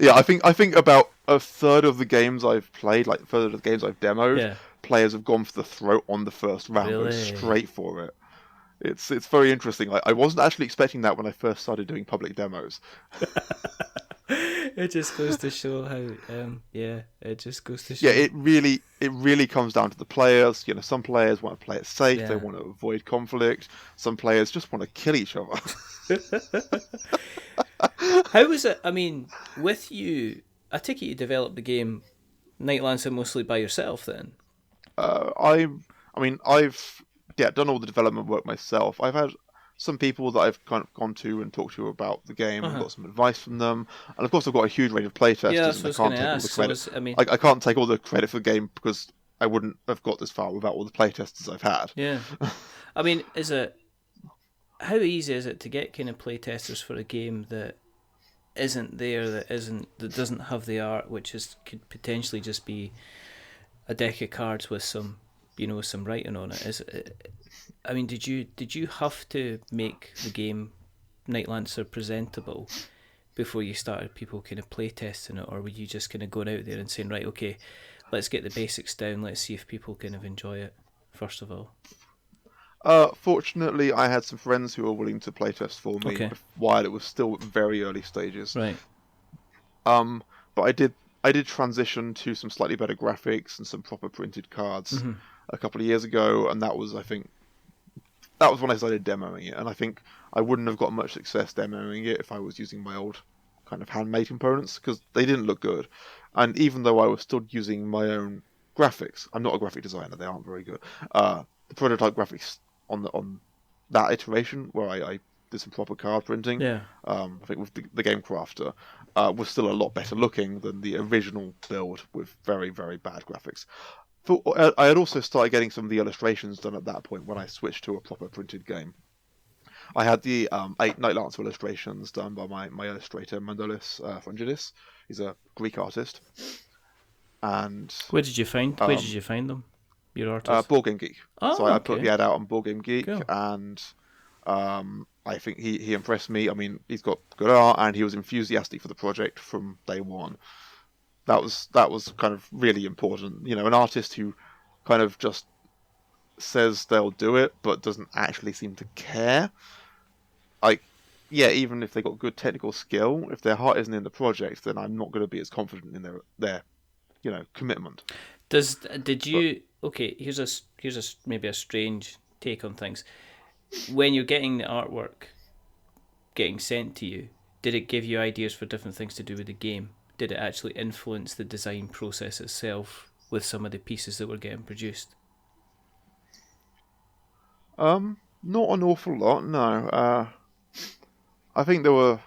Yeah, I think about a third of the games I've played, like a third of the games I've demoed, players have gone for the throat on the first round, go straight for it. It's very interesting. I wasn't actually expecting that when I first started doing public demos. It just goes to show how, it just goes to show. Yeah, it really comes down to the players. Some players want to play it safe, they want to avoid conflict. Some players just want to kill each other. How was it, I mean, with you, I take it you developed the game Nightlancer mostly by yourself then? I've done all the development work myself. I've had some people that I've kind of gone to and talked to about the game and got some advice from them. And of course, I've got a huge range of playtesters, and I can't take all the credit. I can't take all the credit for the game because I wouldn't have got this far without all the playtesters I've had. Yeah. I mean, how easy is it to get kind of playtesters for a game that isn't there, that doesn't have the art, which could potentially just be a deck of cards with some writing on it? I mean, did you have to make the game Nightlancer presentable before you started people kind of playtesting it, or were you just kind of going out there and saying, right, okay, let's get the basics down, let's see if people kind of enjoy it first of all? Fortunately, I had some friends who were willing to playtest for me while it was still very early stages. Right. But I did transition to some slightly better graphics and some proper printed cards a couple of years ago, and that was, I think, that was when I started demoing it. And I think I wouldn't have got much success demoing it if I was using my old kind of handmade components, because they didn't look good. And even though I was still using my own graphics, I'm not a graphic designer; they aren't very good. The prototype graphics on that iteration where I did some proper card printing, I think with the Game Crafter, was still a lot better looking than the original build with very, very bad graphics. I had also started getting some of the illustrations done at that point when I switched to a proper printed game. I had the 8 Nightlancer illustrations done by my illustrator Mandolis Frangidis. He's a Greek artist. And where did you find them? Your artist? Board Game Geek. Oh, so I put the ad out on Board Game Geek, cool. And I think he impressed me. I mean, he's got good art, and he was enthusiastic for the project from day one. That was kind of really important. You know, an artist who kind of just says they'll do it, but doesn't actually seem to care. Like, yeah, even if they got good technical skill, if their heart isn't in the project, then I'm not going to be as confident in their commitment. Okay, here's a maybe a strange take on things. When you're getting the artwork getting sent to you, did it give you ideas for different things to do with the game? Did it actually influence the design process itself with some of the pieces that were getting produced? Not an awful lot, no. I think there were,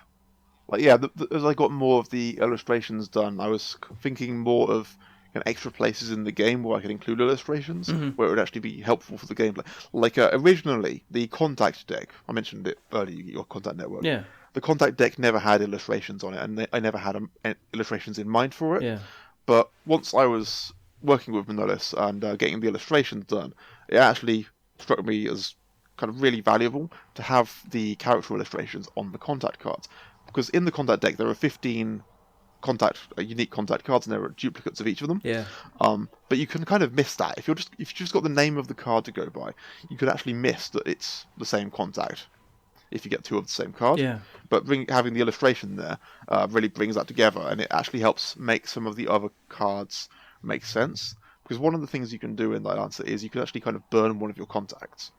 as I got more of the illustrations done, I was thinking more of extra places in the game where I could include illustrations, where it would actually be helpful for the gameplay. Like, originally, the Contact deck, I mentioned it earlier, your Contact network. Yeah. The Contact deck never had illustrations on it, and I never had illustrations in mind for it. Yeah. But once I was working with Manolis and getting the illustrations done, it actually struck me as kind of really valuable to have the character illustrations on the Contact cards. Because in the Contact deck, there are 15 unique contact cards, and there are duplicates of each of them. Yeah. But you can kind of miss that if you just got the name of the card to go by. You could actually miss that it's the same contact if you get 2 of the same card. Yeah. But having the illustration there really brings that together, and it actually helps make some of the other cards make sense. Because one of the things you can do in Nightlancer is you can actually kind of burn one of your contacts.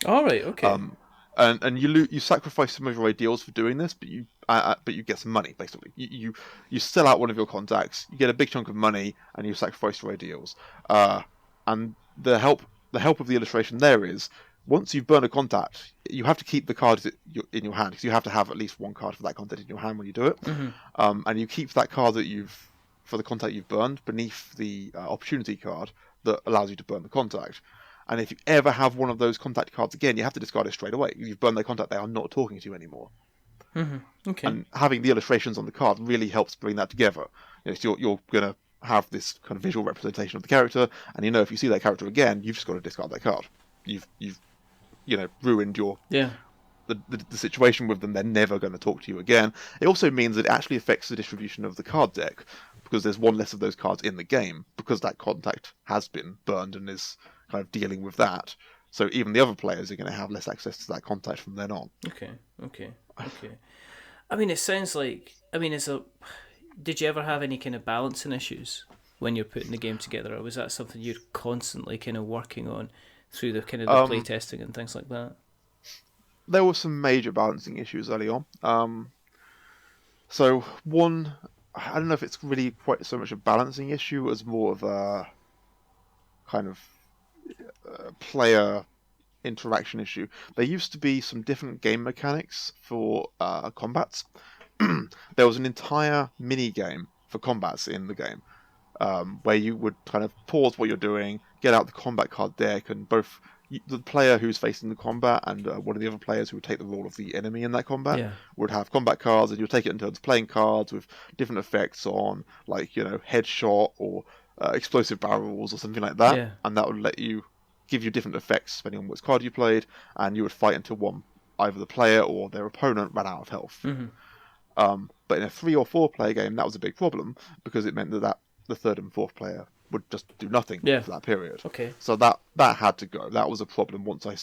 All right. Okay. And you sacrifice some of your ideals for doing this, but you get some money basically. You sell out one of your contacts, you get a big chunk of money, and you sacrifice your ideals. And the help of the illustration there is, once you've burned a contact, you have to keep the card in your hand, because you have to have at least one card for that contact in your hand when you do it. And you keep that card for the contact you've burned beneath the opportunity card that allows you to burn the contact. And if you ever have one of those contact cards again, you have to discard it straight away. You've burned their contact; they are not talking to you anymore. Okay. And having the illustrations on the card really helps bring that together. So you're going to have this kind of visual representation of the character, and if you see that character again, you've just got to discard that card. You've ruined your the situation with them. They're never going to talk to you again. It also means that it actually affects the distribution of the card deck, because there's one less of those cards in the game because that contact has been burned and is kind of dealing with that. So even the other players are going to have less access to that contact from then on. Okay. I mean, it sounds like... Did you ever have any kind of balancing issues when you're putting the game together, or was that something you're constantly kind of working on through the kind of the play testing and things like that? There were some major balancing issues early on. So one, I don't know if it's really quite so much a balancing issue as more of a kind of player interaction issue. There used to be some different game mechanics for combats. There was an entire mini game for combats in the game, where you would kind of pause what you're doing, get out the combat card deck, and both the player who's facing the combat and one of the other players who would take the role of the enemy in that combat would have combat cards, and you'll take it in turns playing cards with different effects on, like, headshot or explosive barrels or something like that, and that would give you different effects depending on which card you played, and you would fight until either the player or their opponent ran out of health. But in a 3 or 4 player game, that was a big problem, because it meant that the third and fourth player would just do nothing for that period. Okay. So that had to go. That was a problem once I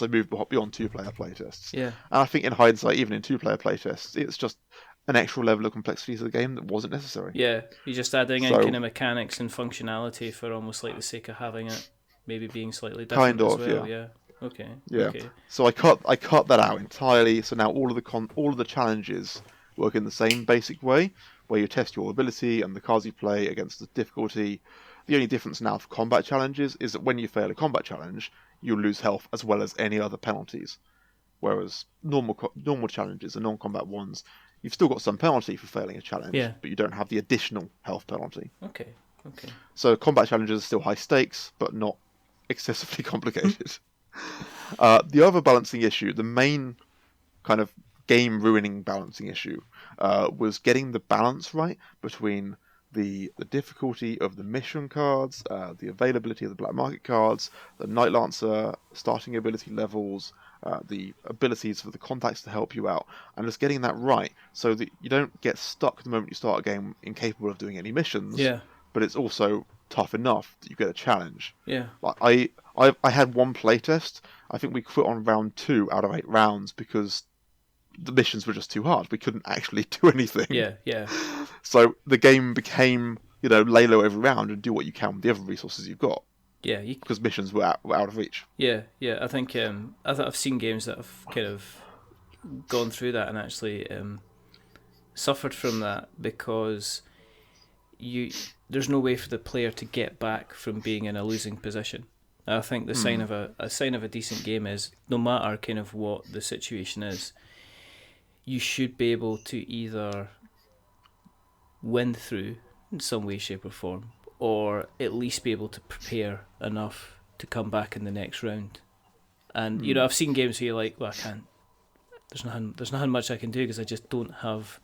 moved beyond 2-player playtests. Yeah. And I think in hindsight, even in 2-player playtests, it's just an extra level of complexity to the game that wasn't necessary. Yeah, you're just adding in kind of mechanics and functionality for almost like the sake of having it maybe being slightly different as well. Yeah. Okay. Yeah. Okay. So I cut that out entirely. So now all of the challenges work in the same basic way, where you test your ability and the cards you play against the difficulty. The only difference now for combat challenges is that when you fail a combat challenge, you lose health as well as any other penalties. Whereas normal challenges, the non-combat ones, you've still got some penalty for failing a challenge, but you don't have the additional health penalty. Okay. So combat challenges are still high stakes, but not excessively complicated. The other balancing issue, the main kind of game-ruining balancing issue, was getting the balance right between the difficulty of the mission cards, the availability of the black market cards, the Nightlancer starting ability levels, the abilities for the contacts to help you out, and just getting that right so that you don't get stuck the moment you start a game incapable of doing any missions. Yeah. But it's also tough enough that you get a challenge. Yeah. Like I had one playtest. I think we quit on round 2 out of 8 rounds because the missions were just too hard. We couldn't actually do anything. Yeah. So the game became, lay low every round and do what you can with the other resources you've got. Yeah, because missions were out of reach. Yeah. I think I've seen games that have kind of gone through that and actually suffered from that because there's no way for the player to get back from being in a losing position. I think the sign of a decent game is, no matter kind of what the situation is, you should be able to either win through in some way, shape or form, or at least be able to prepare enough to come back in the next round. And I've seen games where you're like, well, I can't. There's nothing much I can do because I just don't have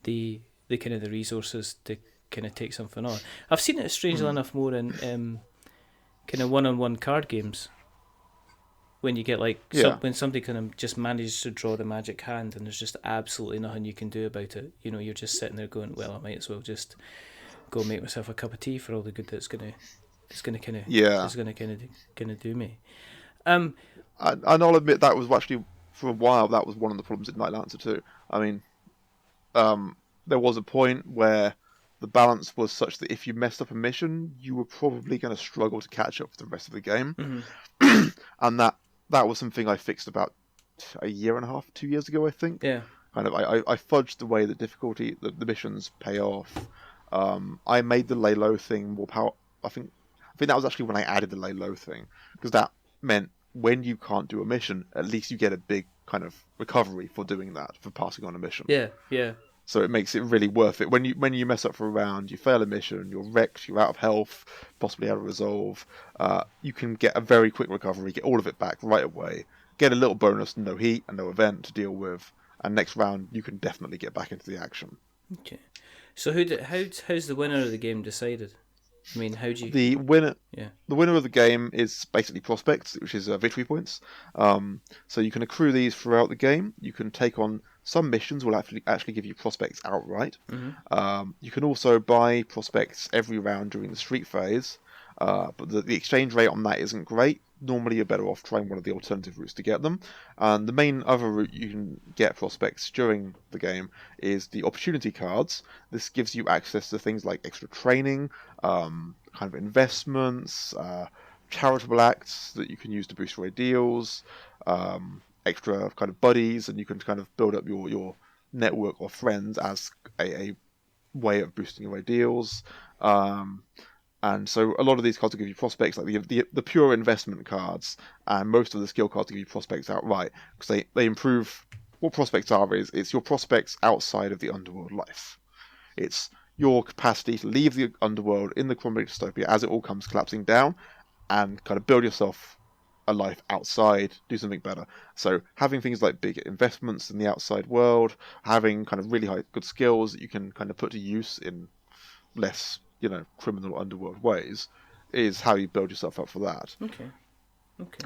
the kind of the resources to kind of take something on. I've seen it strangely enough more in kind of one-on-one card games. When you get when somebody kind of just manages to draw the magic hand and there's just absolutely nothing you can do about it. You're just sitting there going, well, I might as well just go make myself a cup of tea for all the good that it's gonna do me. And I'll admit that was actually, for a while, that was one of the problems in Nightlancer too. I mean, there was a point where the balance was such that if you messed up a mission, you were probably going to struggle to catch up with the rest of the game. Mm-hmm. And that was something I fixed about 1.5 years, 2 years ago, I think. Yeah. Kind of, I fudged the way the difficulty, the missions pay off. I made the lay low thing more power. I think that was actually when I added the lay low thing, because that meant when you can't do a mission, at least you get a big kind of recovery for doing that, for passing on a mission. Yeah. So it makes it really worth it. When you mess up for a round, you fail a mission, you're wrecked, you're out of health, possibly out of resolve, you can get a very quick recovery, get all of it back right away, get a little bonus, no heat and no event to deal with, and next round you can definitely get back into the action. Okay. So how's the winner of the game decided? I mean, how do you... The winner of the game is basically prospects, which is victory points. So you can accrue these throughout the game. You can take on some missions will actually give you prospects outright. Mm-hmm. You can also buy prospects every round during the street phase, but the exchange rate on that isn't great. Normally you're better off trying one of the alternative routes to get them. And the main other route you can get prospects during the game is the opportunity cards. This gives you access to things like extra training, kind of investments, charitable acts that you can use to boost your ideals, extra kind of buddies, and you can kind of build up your network of friends as a way of boosting your ideals. And so a lot of these cards will give you prospects, like the pure investment cards, and most of the skill cards give you prospects outright, because they improve. What prospects are is it's your prospects outside of the underworld life. It's your capacity to leave the underworld in the crumbling dystopia as it all comes collapsing down, and kind of build yourself a life outside, do something better. So having things like big investments in the outside world, having kind of really good skills that you can kind of put to use in less criminal underworld ways, is how you build yourself up for that. Okay.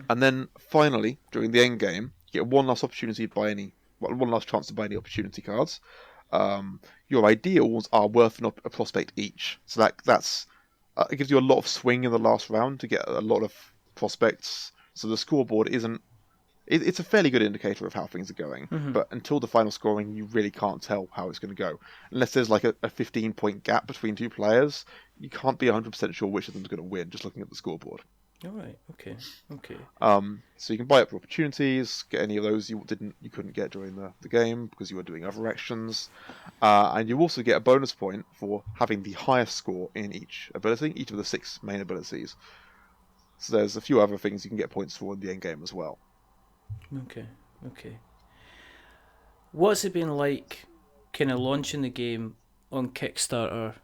And then finally, during the end game, you get one last chance to buy any opportunity cards. Your ideals are worth a prospect each. So that's it gives you a lot of swing in the last round to get a lot of prospects. So the scoreboard isn't. It's a fairly good indicator of how things are going, but until the final scoring, you really can't tell how it's going to go. Unless there's like a 15-point gap between two players, you can't be 100% sure which of them's going to win just looking at the scoreboard. All right. Okay. So you can buy up your opportunities, get any of those you couldn't get during the game because you were doing other actions, and you also get a bonus point for having the highest score in each ability, each of the 6 main abilities. So there's a few other things you can get points for in the end game as well. Okay. What's it been like, kind of launching the game on Kickstarter,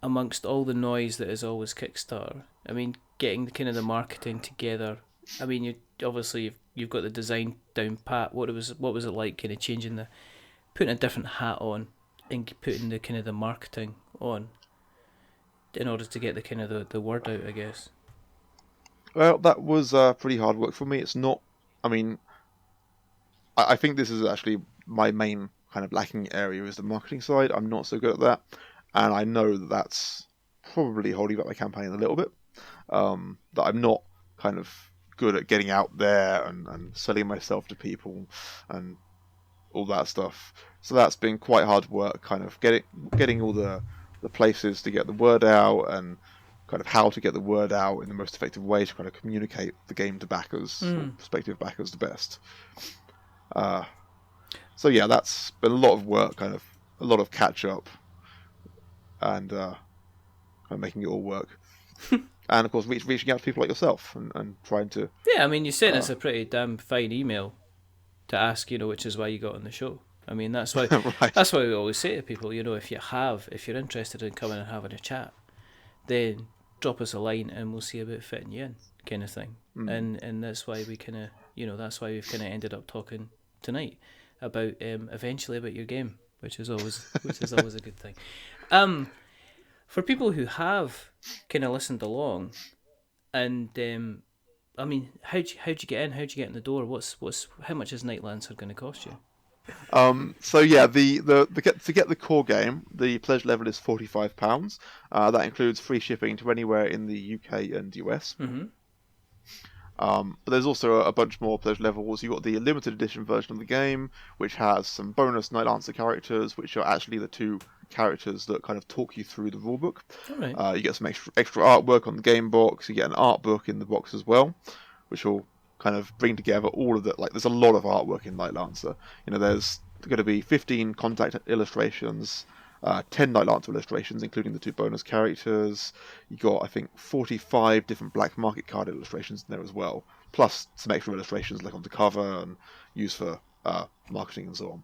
amongst all the noise that is always Kickstarter? I mean, getting the marketing together. I mean, you've got the design down pat. What was it like, kind of putting a different hat on and putting the marketing on in order to get the word out, I guess. Well, that was pretty hard work for me. It's not. I mean, I think this is actually my main kind of lacking area is the marketing side. I'm not so good at that, and I know that's probably holding back my campaign a little bit. That I'm not kind of good at getting out there and selling myself to people and all that stuff. So that's been quite hard work, kind of getting all the places to get the word out and kind of how to get the word out in the most effective way to kind of communicate the game to backers, or prospective backers, the best. So yeah, that's been a lot of work, kind of a lot of catch up, and kind of making it all work. And of course, reaching out to people like yourself and trying to. Yeah, I mean, you sent us a pretty damn fine email to ask, which is why you got on the show. I mean, that's why right. That's why we always say to people, if you're interested in coming and having a chat, then drop us a line and we'll see about fitting you in, kind of thing. And that's why we that's why we've kind of ended up talking tonight about eventually about your game, which is always a good thing. For people who have kind of listened along, and I mean, how'd you get in? How'd you get in the door? How much is Nightlancer going to cost you? So yeah, to get the core game, the pledge level is £45. That includes free shipping to anywhere in the UK and US. But there's also a bunch more pledge levels. You've got the limited edition version of the game, which has some bonus Nightlancer characters, which are actually the 2 characters that kind of talk you through the rulebook. Right. You get some extra artwork on the game box. You get an art book in the box as well, which will kind of bring together all of that. Like, there's a lot of artwork in Nightlancer. There's going to be 15 contact illustrations, 10 Nightlancer illustrations, including the 2 bonus characters. You got, I think, 45 different black market card illustrations in there as well, plus some extra illustrations like on the cover and used for marketing and so on.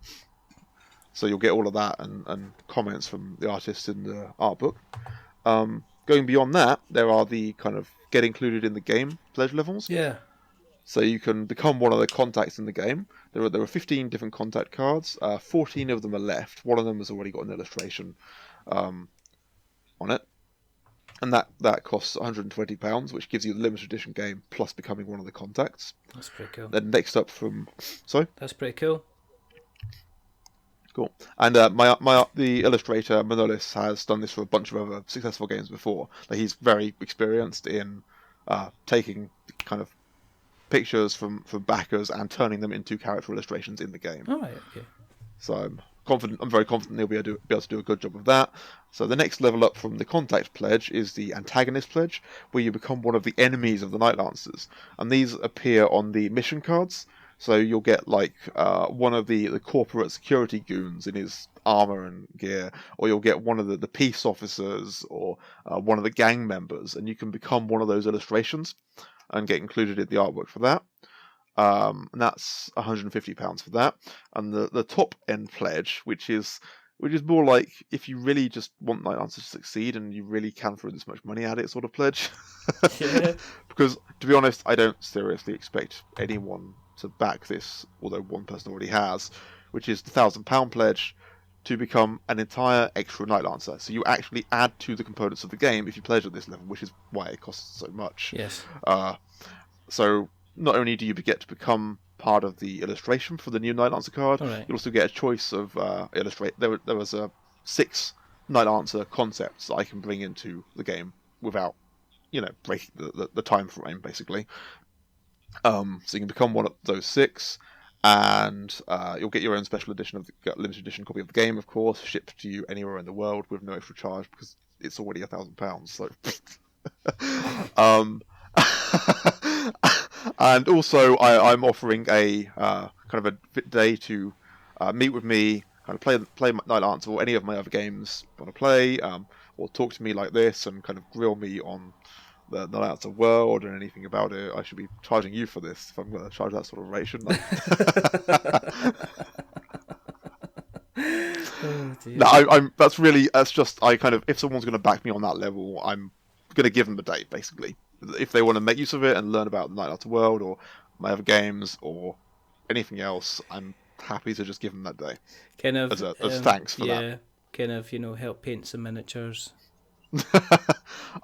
So you'll get all of that and comments from the artists in the art book. Going beyond that, there are the kind of get included in the game pledge levels. Yeah. So you can become one of the contacts in the game. There are 15 different contact cards. 14 of them are left. One of them has already got an illustration on it. And that costs £120, which gives you the limited edition game plus becoming one of the contacts. That's pretty cool. Then next up from... Sorry? That's pretty cool. Cool. And the illustrator, Manolis, has done this for a bunch of other successful games before. Like, he's very experienced in taking kind of pictures from backers and turning them into character illustrations in the game. Oh, right, okay. So I'm very confident he'll be able to do a good job of that. So the next level up from the contact pledge is the antagonist pledge, where you become one of the enemies of the Nightlancers, and these appear on the mission cards. So you'll get like one of the corporate security goons in his armor and gear, or you'll get one of the peace officers, or one of the gang members, and you can become one of those illustrations and get included in the artwork for that. And that's £150 for that. And the top end pledge, which is more like if you really just want Nightlancer to succeed and you really can throw this much money at it sort of pledge. Yeah. Because to be honest, I don't seriously expect anyone to back this, although one person already has, which is the £1,000 pledge to become an entire extra Nightlancer. So you actually add to the components of the game if you pledge at this level, which is why it costs so much. Yes. So not only do you get to become part of the illustration for the new Nightlancer card, right. You also get a choice of illustrate. There was 6 Nightlancer concepts that I can bring into the game without, breaking the time frame, basically. So you can become one of those 6, and you'll get your own special edition limited edition copy of the game, of course, shipped to you anywhere in the world with no extra charge because it's already £1,000. So, and also I'm offering a kind of a day to meet with me, kind of play Nightlancer or any of my other games you want to play, or talk to me like this and kind of grill me on the Nightlancer world and anything about it. I should be charging you for this if I'm going to charge that sort of rate, shouldn't I? Oh, dear. No, that's just I kind of, if someone's going to back me on that level, I'm going to give them a day, basically. If they want to make use of it and learn about the Nightlancer world or my other games or anything else, I'm happy to just give them that day. Kind of as thanks for that. Yeah, kind of, help paint some miniatures.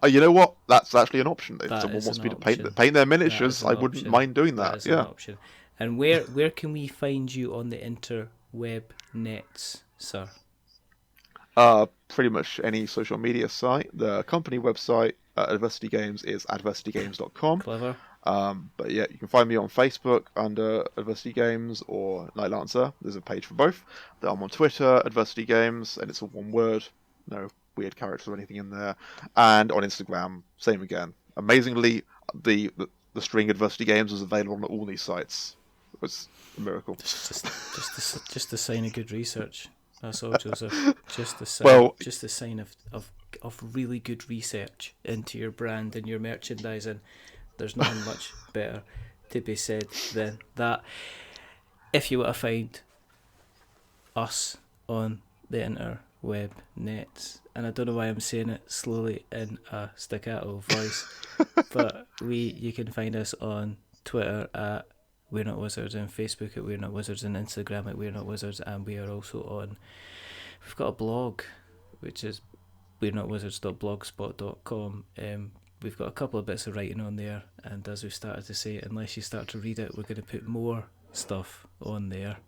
You know what? That's actually an option. If That someone is wants an me to option. paint their miniatures, That is an I wouldn't option. mind doing that. That is an option. And where can we find you on the interweb nets, sir? Pretty much any social media site. The company website at Adversity Games is adversitygames.com. Clever. But yeah, you can find me on Facebook under Adversity Games or Nightlancer. There's a page for both. I'm on Twitter, Adversity Games, and it's all one word. No weird characters or anything in there. And on Instagram, same again. Amazingly, the string Adversity Games was available on all these sites. It was a miracle. Just a sign of good research. That's all, Joseph. Just a sign of really good research into your brand and your merchandising. There's nothing much better to be said than that. If you want to find us on the interweb nets, and I don't know why I'm saying it slowly in a staccato voice, but you can find us on Twitter at We're Not Wizards, and Facebook at We're Not Wizards, and Instagram at We're Not Wizards, and we are also we've got a blog, which is we'renotwizards.blogspot.com. We've got a couple of bits of writing on there, and as we've started to say, unless you start to read it, we're going to put more stuff on there,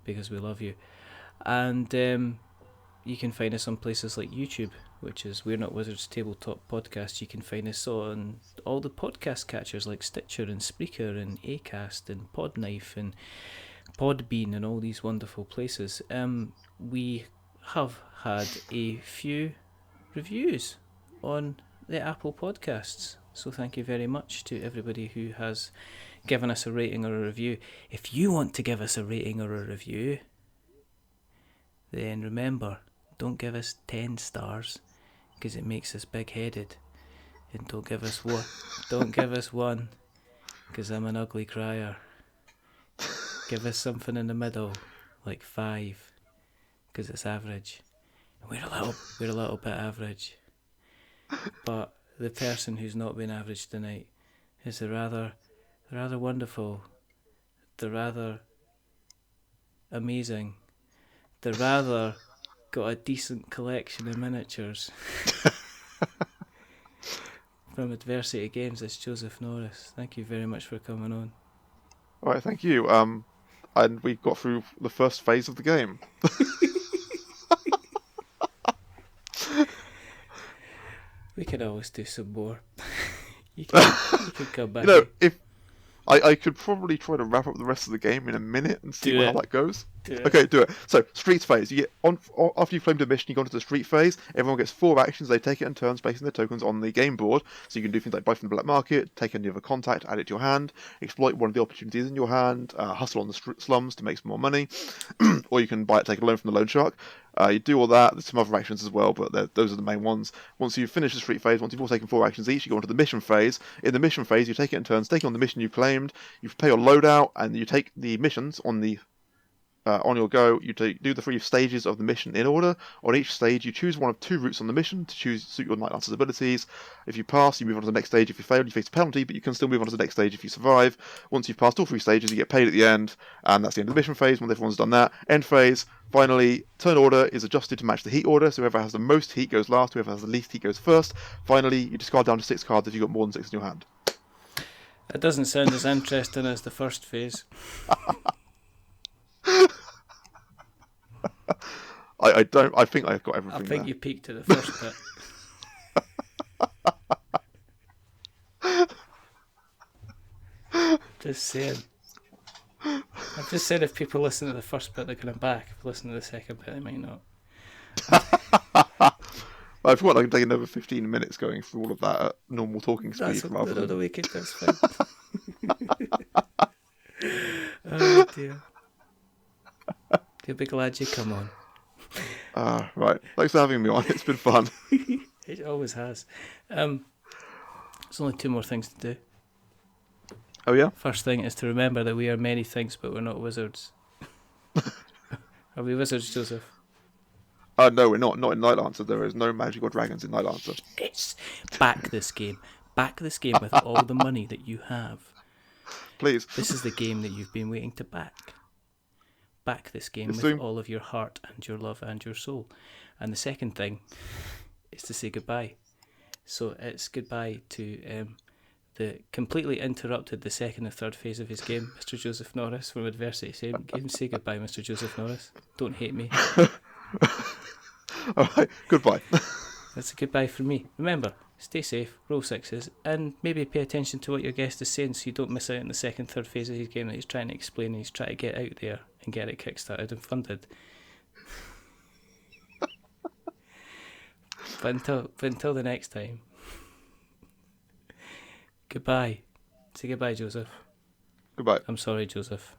because we love you. And you can find us on places like YouTube, which is We're Not Wizards Tabletop Podcast. You can find us on all the podcast catchers like Stitcher and Spreaker and Acast and Podknife and Podbean and all these wonderful places. We have had a few reviews on the Apple Podcasts, so thank you very much to everybody who has given us a rating or a review. If you want to give us a rating or a review, then remember, don't give us 10 stars because it makes us big-headed, and don't give us one because I'm an ugly crier. Give us something in the middle, like 5, because it's average. We're a little bit average. But the person who's not been average tonight is the rather wonderful, the rather amazing, the rather got a decent collection of miniatures from Adversity Games. It's Joseph Norris. Thank you very much for coming on. All right, thank you. And we got through the first phase of the game. We could always do some more. You could come back. If I could probably try to wrap up the rest of the game in a minute and see how that goes. Okay, do it. So, streets phase. You get after you've claimed a mission, you go into the street phase. Everyone gets 4 actions. They take it in turns, placing their tokens on the game board. So you can do things like buy from the black market, take any other contact, add it to your hand, exploit one of the opportunities in your hand, hustle on the slums to make some more money, or you can buy it, take a loan from the loan shark. You do all that. There's some other actions as well, but those are the main ones. Once you've finished the street phase, once you've all taken 4 actions each, you go into the mission phase. In the mission phase, you take it in turns, take on the mission you claimed, you prepare your loadout, and you take the missions on your go. You do the 3 stages of the mission in order. On each stage, you choose one of 2 routes on the mission to suit your Nightlancer's abilities. If you pass, you move on to the next stage. If you fail, you face a penalty, but you can still move on to the next stage if you survive. Once you've passed all 3 stages, you get paid at the end, and that's the end of the mission phase. When everyone's done that, end phase. Finally, turn order is adjusted to match the heat order, so whoever has the most heat goes last, whoever has the least heat goes first. Finally, you discard down to 6 cards if you've got more than 6 in your hand. That doesn't sound as interesting as the first phase. I think I've got everything. I think you peaked at the first bit. Just saying. I'm just saying if people listen to the first bit, they're going to back. If they listen to the second bit, they might not. Well, if you want, I can take another 15 minutes going through all of that at normal talking speed. No, we could, that's fine. Oh dear. You'll be glad you come on. Right. Thanks for having me on. It's been fun. It always has. There's only 2 more things to do. Oh, yeah? First thing is to remember that we are many things, but we're not wizards. Are we wizards, Joseph? No, we're not. Not in Nightlancer. There is no magic or dragons in Nightlancer. Yes. Back this game. Back this game with all the money that you have. Please. This is the game that you've been waiting to back. Back this game with all of your heart and your love and your soul. And the second thing is to say goodbye. So it's goodbye to the completely interrupted the second and third phase of his game, Mr. Joseph Norris from Adversity. Say goodbye, Mr. Joseph Norris. Don't hate me. All right, goodbye. That's a goodbye from me. Remember, stay safe, roll 6s, and maybe pay attention to what your guest is saying so you don't miss out on the second, third phase of his game that he's trying to explain and he's trying to get out there and get it kickstarted and funded. But until the next time, goodbye. Say goodbye, Joseph. Goodbye. I'm sorry, Joseph.